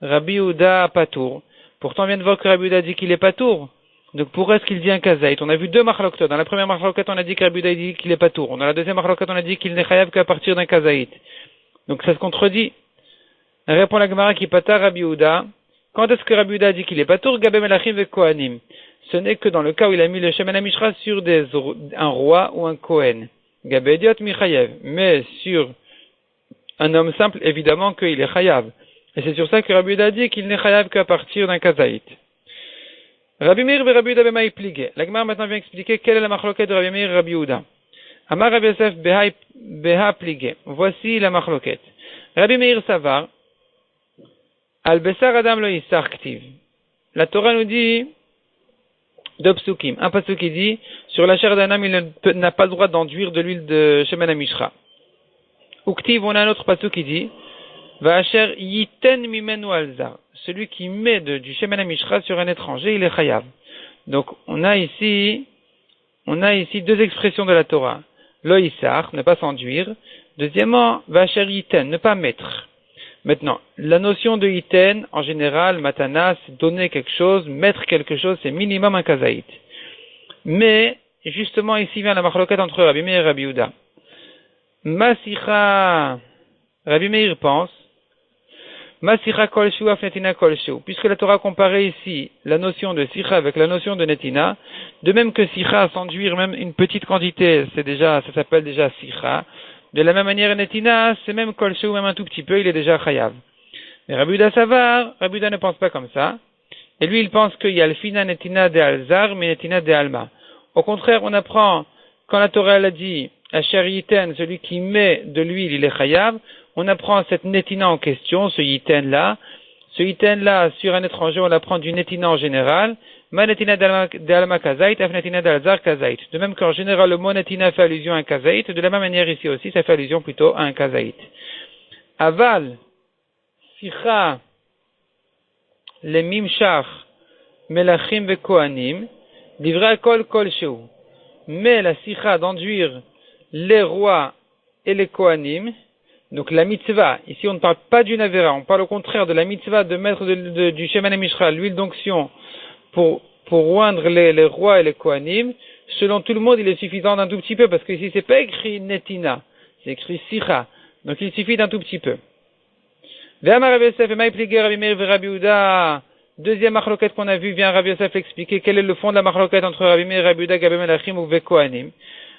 Rabbi Uda Patour. Pourtant on vient de voir que Rabbi Uda dit qu'il est Patour. Donc pourquoi est-ce qu'il dit un kazaït? On a vu deux machloktot. Dans la première machloktot, on a dit que Rabbi Uda dit qu'il est pas tour. Dans la deuxième machloktot, on a dit qu'il n'est chayav qu'à partir d'un kazaït. Donc ça se contredit. Répond la Gemara qui pata Rabbi Uda. Quand est-ce que Rabbi Uda dit qu'il est pas tour? Gabé melachim ve kohanim. Ce n'est que dans le cas où il a mis le shemen hamishra sur un roi ou un kohen. Gabé idiot mi chayav. Mais sur un homme simple, évidemment qu'il est chayav. Et c'est sur ça que Rabbi Uda dit qu'il n'est chayav qu'à partir d'un kazaït. Rabbi Meir et Rabbi Uda b'maï pligé. La Gemara maintenant vient expliquer quelle est la machloket de Rabbi Meir et Rabbi Uda. Amar Rabbi Yosef beha pligé. Voici la machloket. Rabbi Meir savar al besar adam lo yissar ktiv. La Torah nous dit deux psukim. Un pasuk qui dit sur la chair d'un homme il n'a pas le droit d'enduire de l'huile de shemen hamishra. Ou ktiv, on a un autre pasuk qui dit Va'asher yiten mimenu alzar. Celui qui met du shemen hamishra sur un étranger, il est chayav. Donc, on a ici deux expressions de la Torah. Lo yissar, ne pas s'enduire. Deuxièmement, va'asher yiten, ne pas mettre. Maintenant, la notion de yiten, en général, matana, c'est donner quelque chose, mettre quelque chose, c'est minimum un kazaït. Mais, justement, ici vient la marloquette entre Rabbi Meir et Rabbi Yehuda. Masicha, Rabbi Meir pense, Masicha kolshu afnetina kolshu. Puisque la Torah comparait ici la notion de sicha avec la notion de netina, de même que sicha, s'enduire même une petite quantité, ça s'appelle déjà sicha. De la même manière, netina, c'est même kolshu, même un tout petit peu, il est déjà chayav. Mais Rabbi Yehuda Savar, Rabbi Yehuda ne pense pas comme ça. Et lui, il pense qu'il y a le fina netina de alzar, mais netina de alma. Au contraire, on apprend, quand la Torah elle a dit, Asher yiten, celui qui met de l'huile, il est chayav, on apprend cette netina en question, ce yiten-là. Ce yiten-là, sur un étranger, on l'apprend du netina en général. Ma netina de alma kazait, af netina de alzar kazait. De même qu'en général, le mot netina fait allusion à un kazait, de la même manière ici aussi, ça fait allusion plutôt à un kazait. Aval, sicha, le mimshach, melachim ve kohanim, livra kol kol sheu. Mais la sicha d'enduire les rois et les kohanim, donc la mitzvah, ici on ne parle pas d'une avera, on parle au contraire de la mitzvah de mettre du shemen hamishra, l'huile d'onction, pour oindre les rois et les kohanim. Selon tout le monde, il est suffisant d'un tout petit peu, parce que ici c'est pas écrit netina, c'est écrit sicha, donc il suffit d'un tout petit peu. Deuxième marloquette qu'on a vu, vient Rabbi Yosef expliquer quel est le fond de la marloquette entre Rabbi Meir et Rabbi Yehuda, Gabe Melachim ou Ve Kohanim.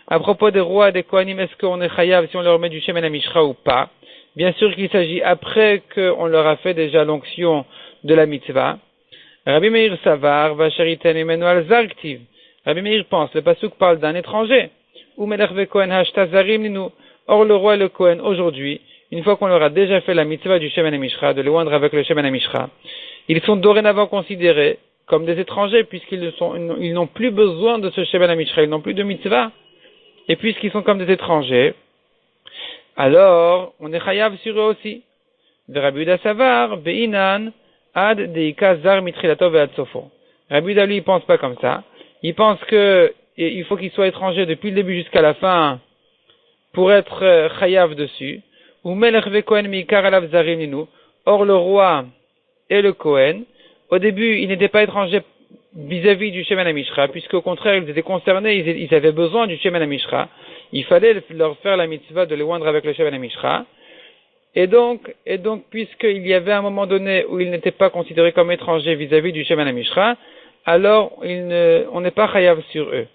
À propos des rois et des Kohanim, est-ce qu'on est chayav si on leur met du shemen hamishra ou pas? Bien sûr qu'il s'agit après qu'on leur a fait déjà l'onction de la mitzvah. Rabbi Meir Savar, Vachariten Emmanuel Zarktiv. Rabbi Meir pense, le pasuk parle d'un étranger. Ou Melech Ve Kohen Hashtazarim Ninu. Or le roi et le Kohen aujourd'hui, une fois qu'on leur a déjà fait la mitzvah du shemen hamishra, de le oindre avec le shemen hamishra, ils sont dorénavant considérés comme des étrangers puisqu'ils n'ont plus besoin de ce shemen hamishra, ils n'ont plus de mitzvah. Et puisqu'ils sont comme des étrangers, alors on est chayav sur eux aussi. De Rabbi Yehuda Savar, Beinan, Ad Deika Zar Mitrilato Ve'ad Sofo. Rabbi Yehuda lui, il pense pas comme ça. Il pense il faut qu'ils soient étrangers depuis le début jusqu'à la fin pour être chayav dessus. Ou Melech Ve Kohen Mikar Alav Zarim Ninu. Or le roi et le Kohen, au début, ils n'étaient pas étrangers vis-à-vis du shemen hamishra, puisqu'au contraire, ils étaient concernés, ils avaient besoin du shemen hamishra. Il fallait leur faire la mitzvah de les oindre avec le shemen hamishra. Et donc, puisqu'il y avait un moment donné où ils n'étaient pas considérés comme étrangers vis-à-vis du shemen hamishra, alors on n'est pas chayav sur eux.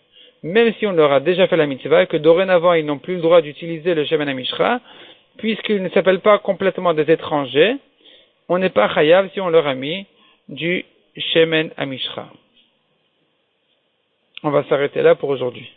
Même si on leur a déjà fait la mitzvah et que dorénavant ils n'ont plus le droit d'utiliser le shemen hamishra, puisqu'ils ne s'appellent pas complètement des étrangers, on n'est pas chayav si on leur a mis du shemen hamishra. On va s'arrêter là pour aujourd'hui.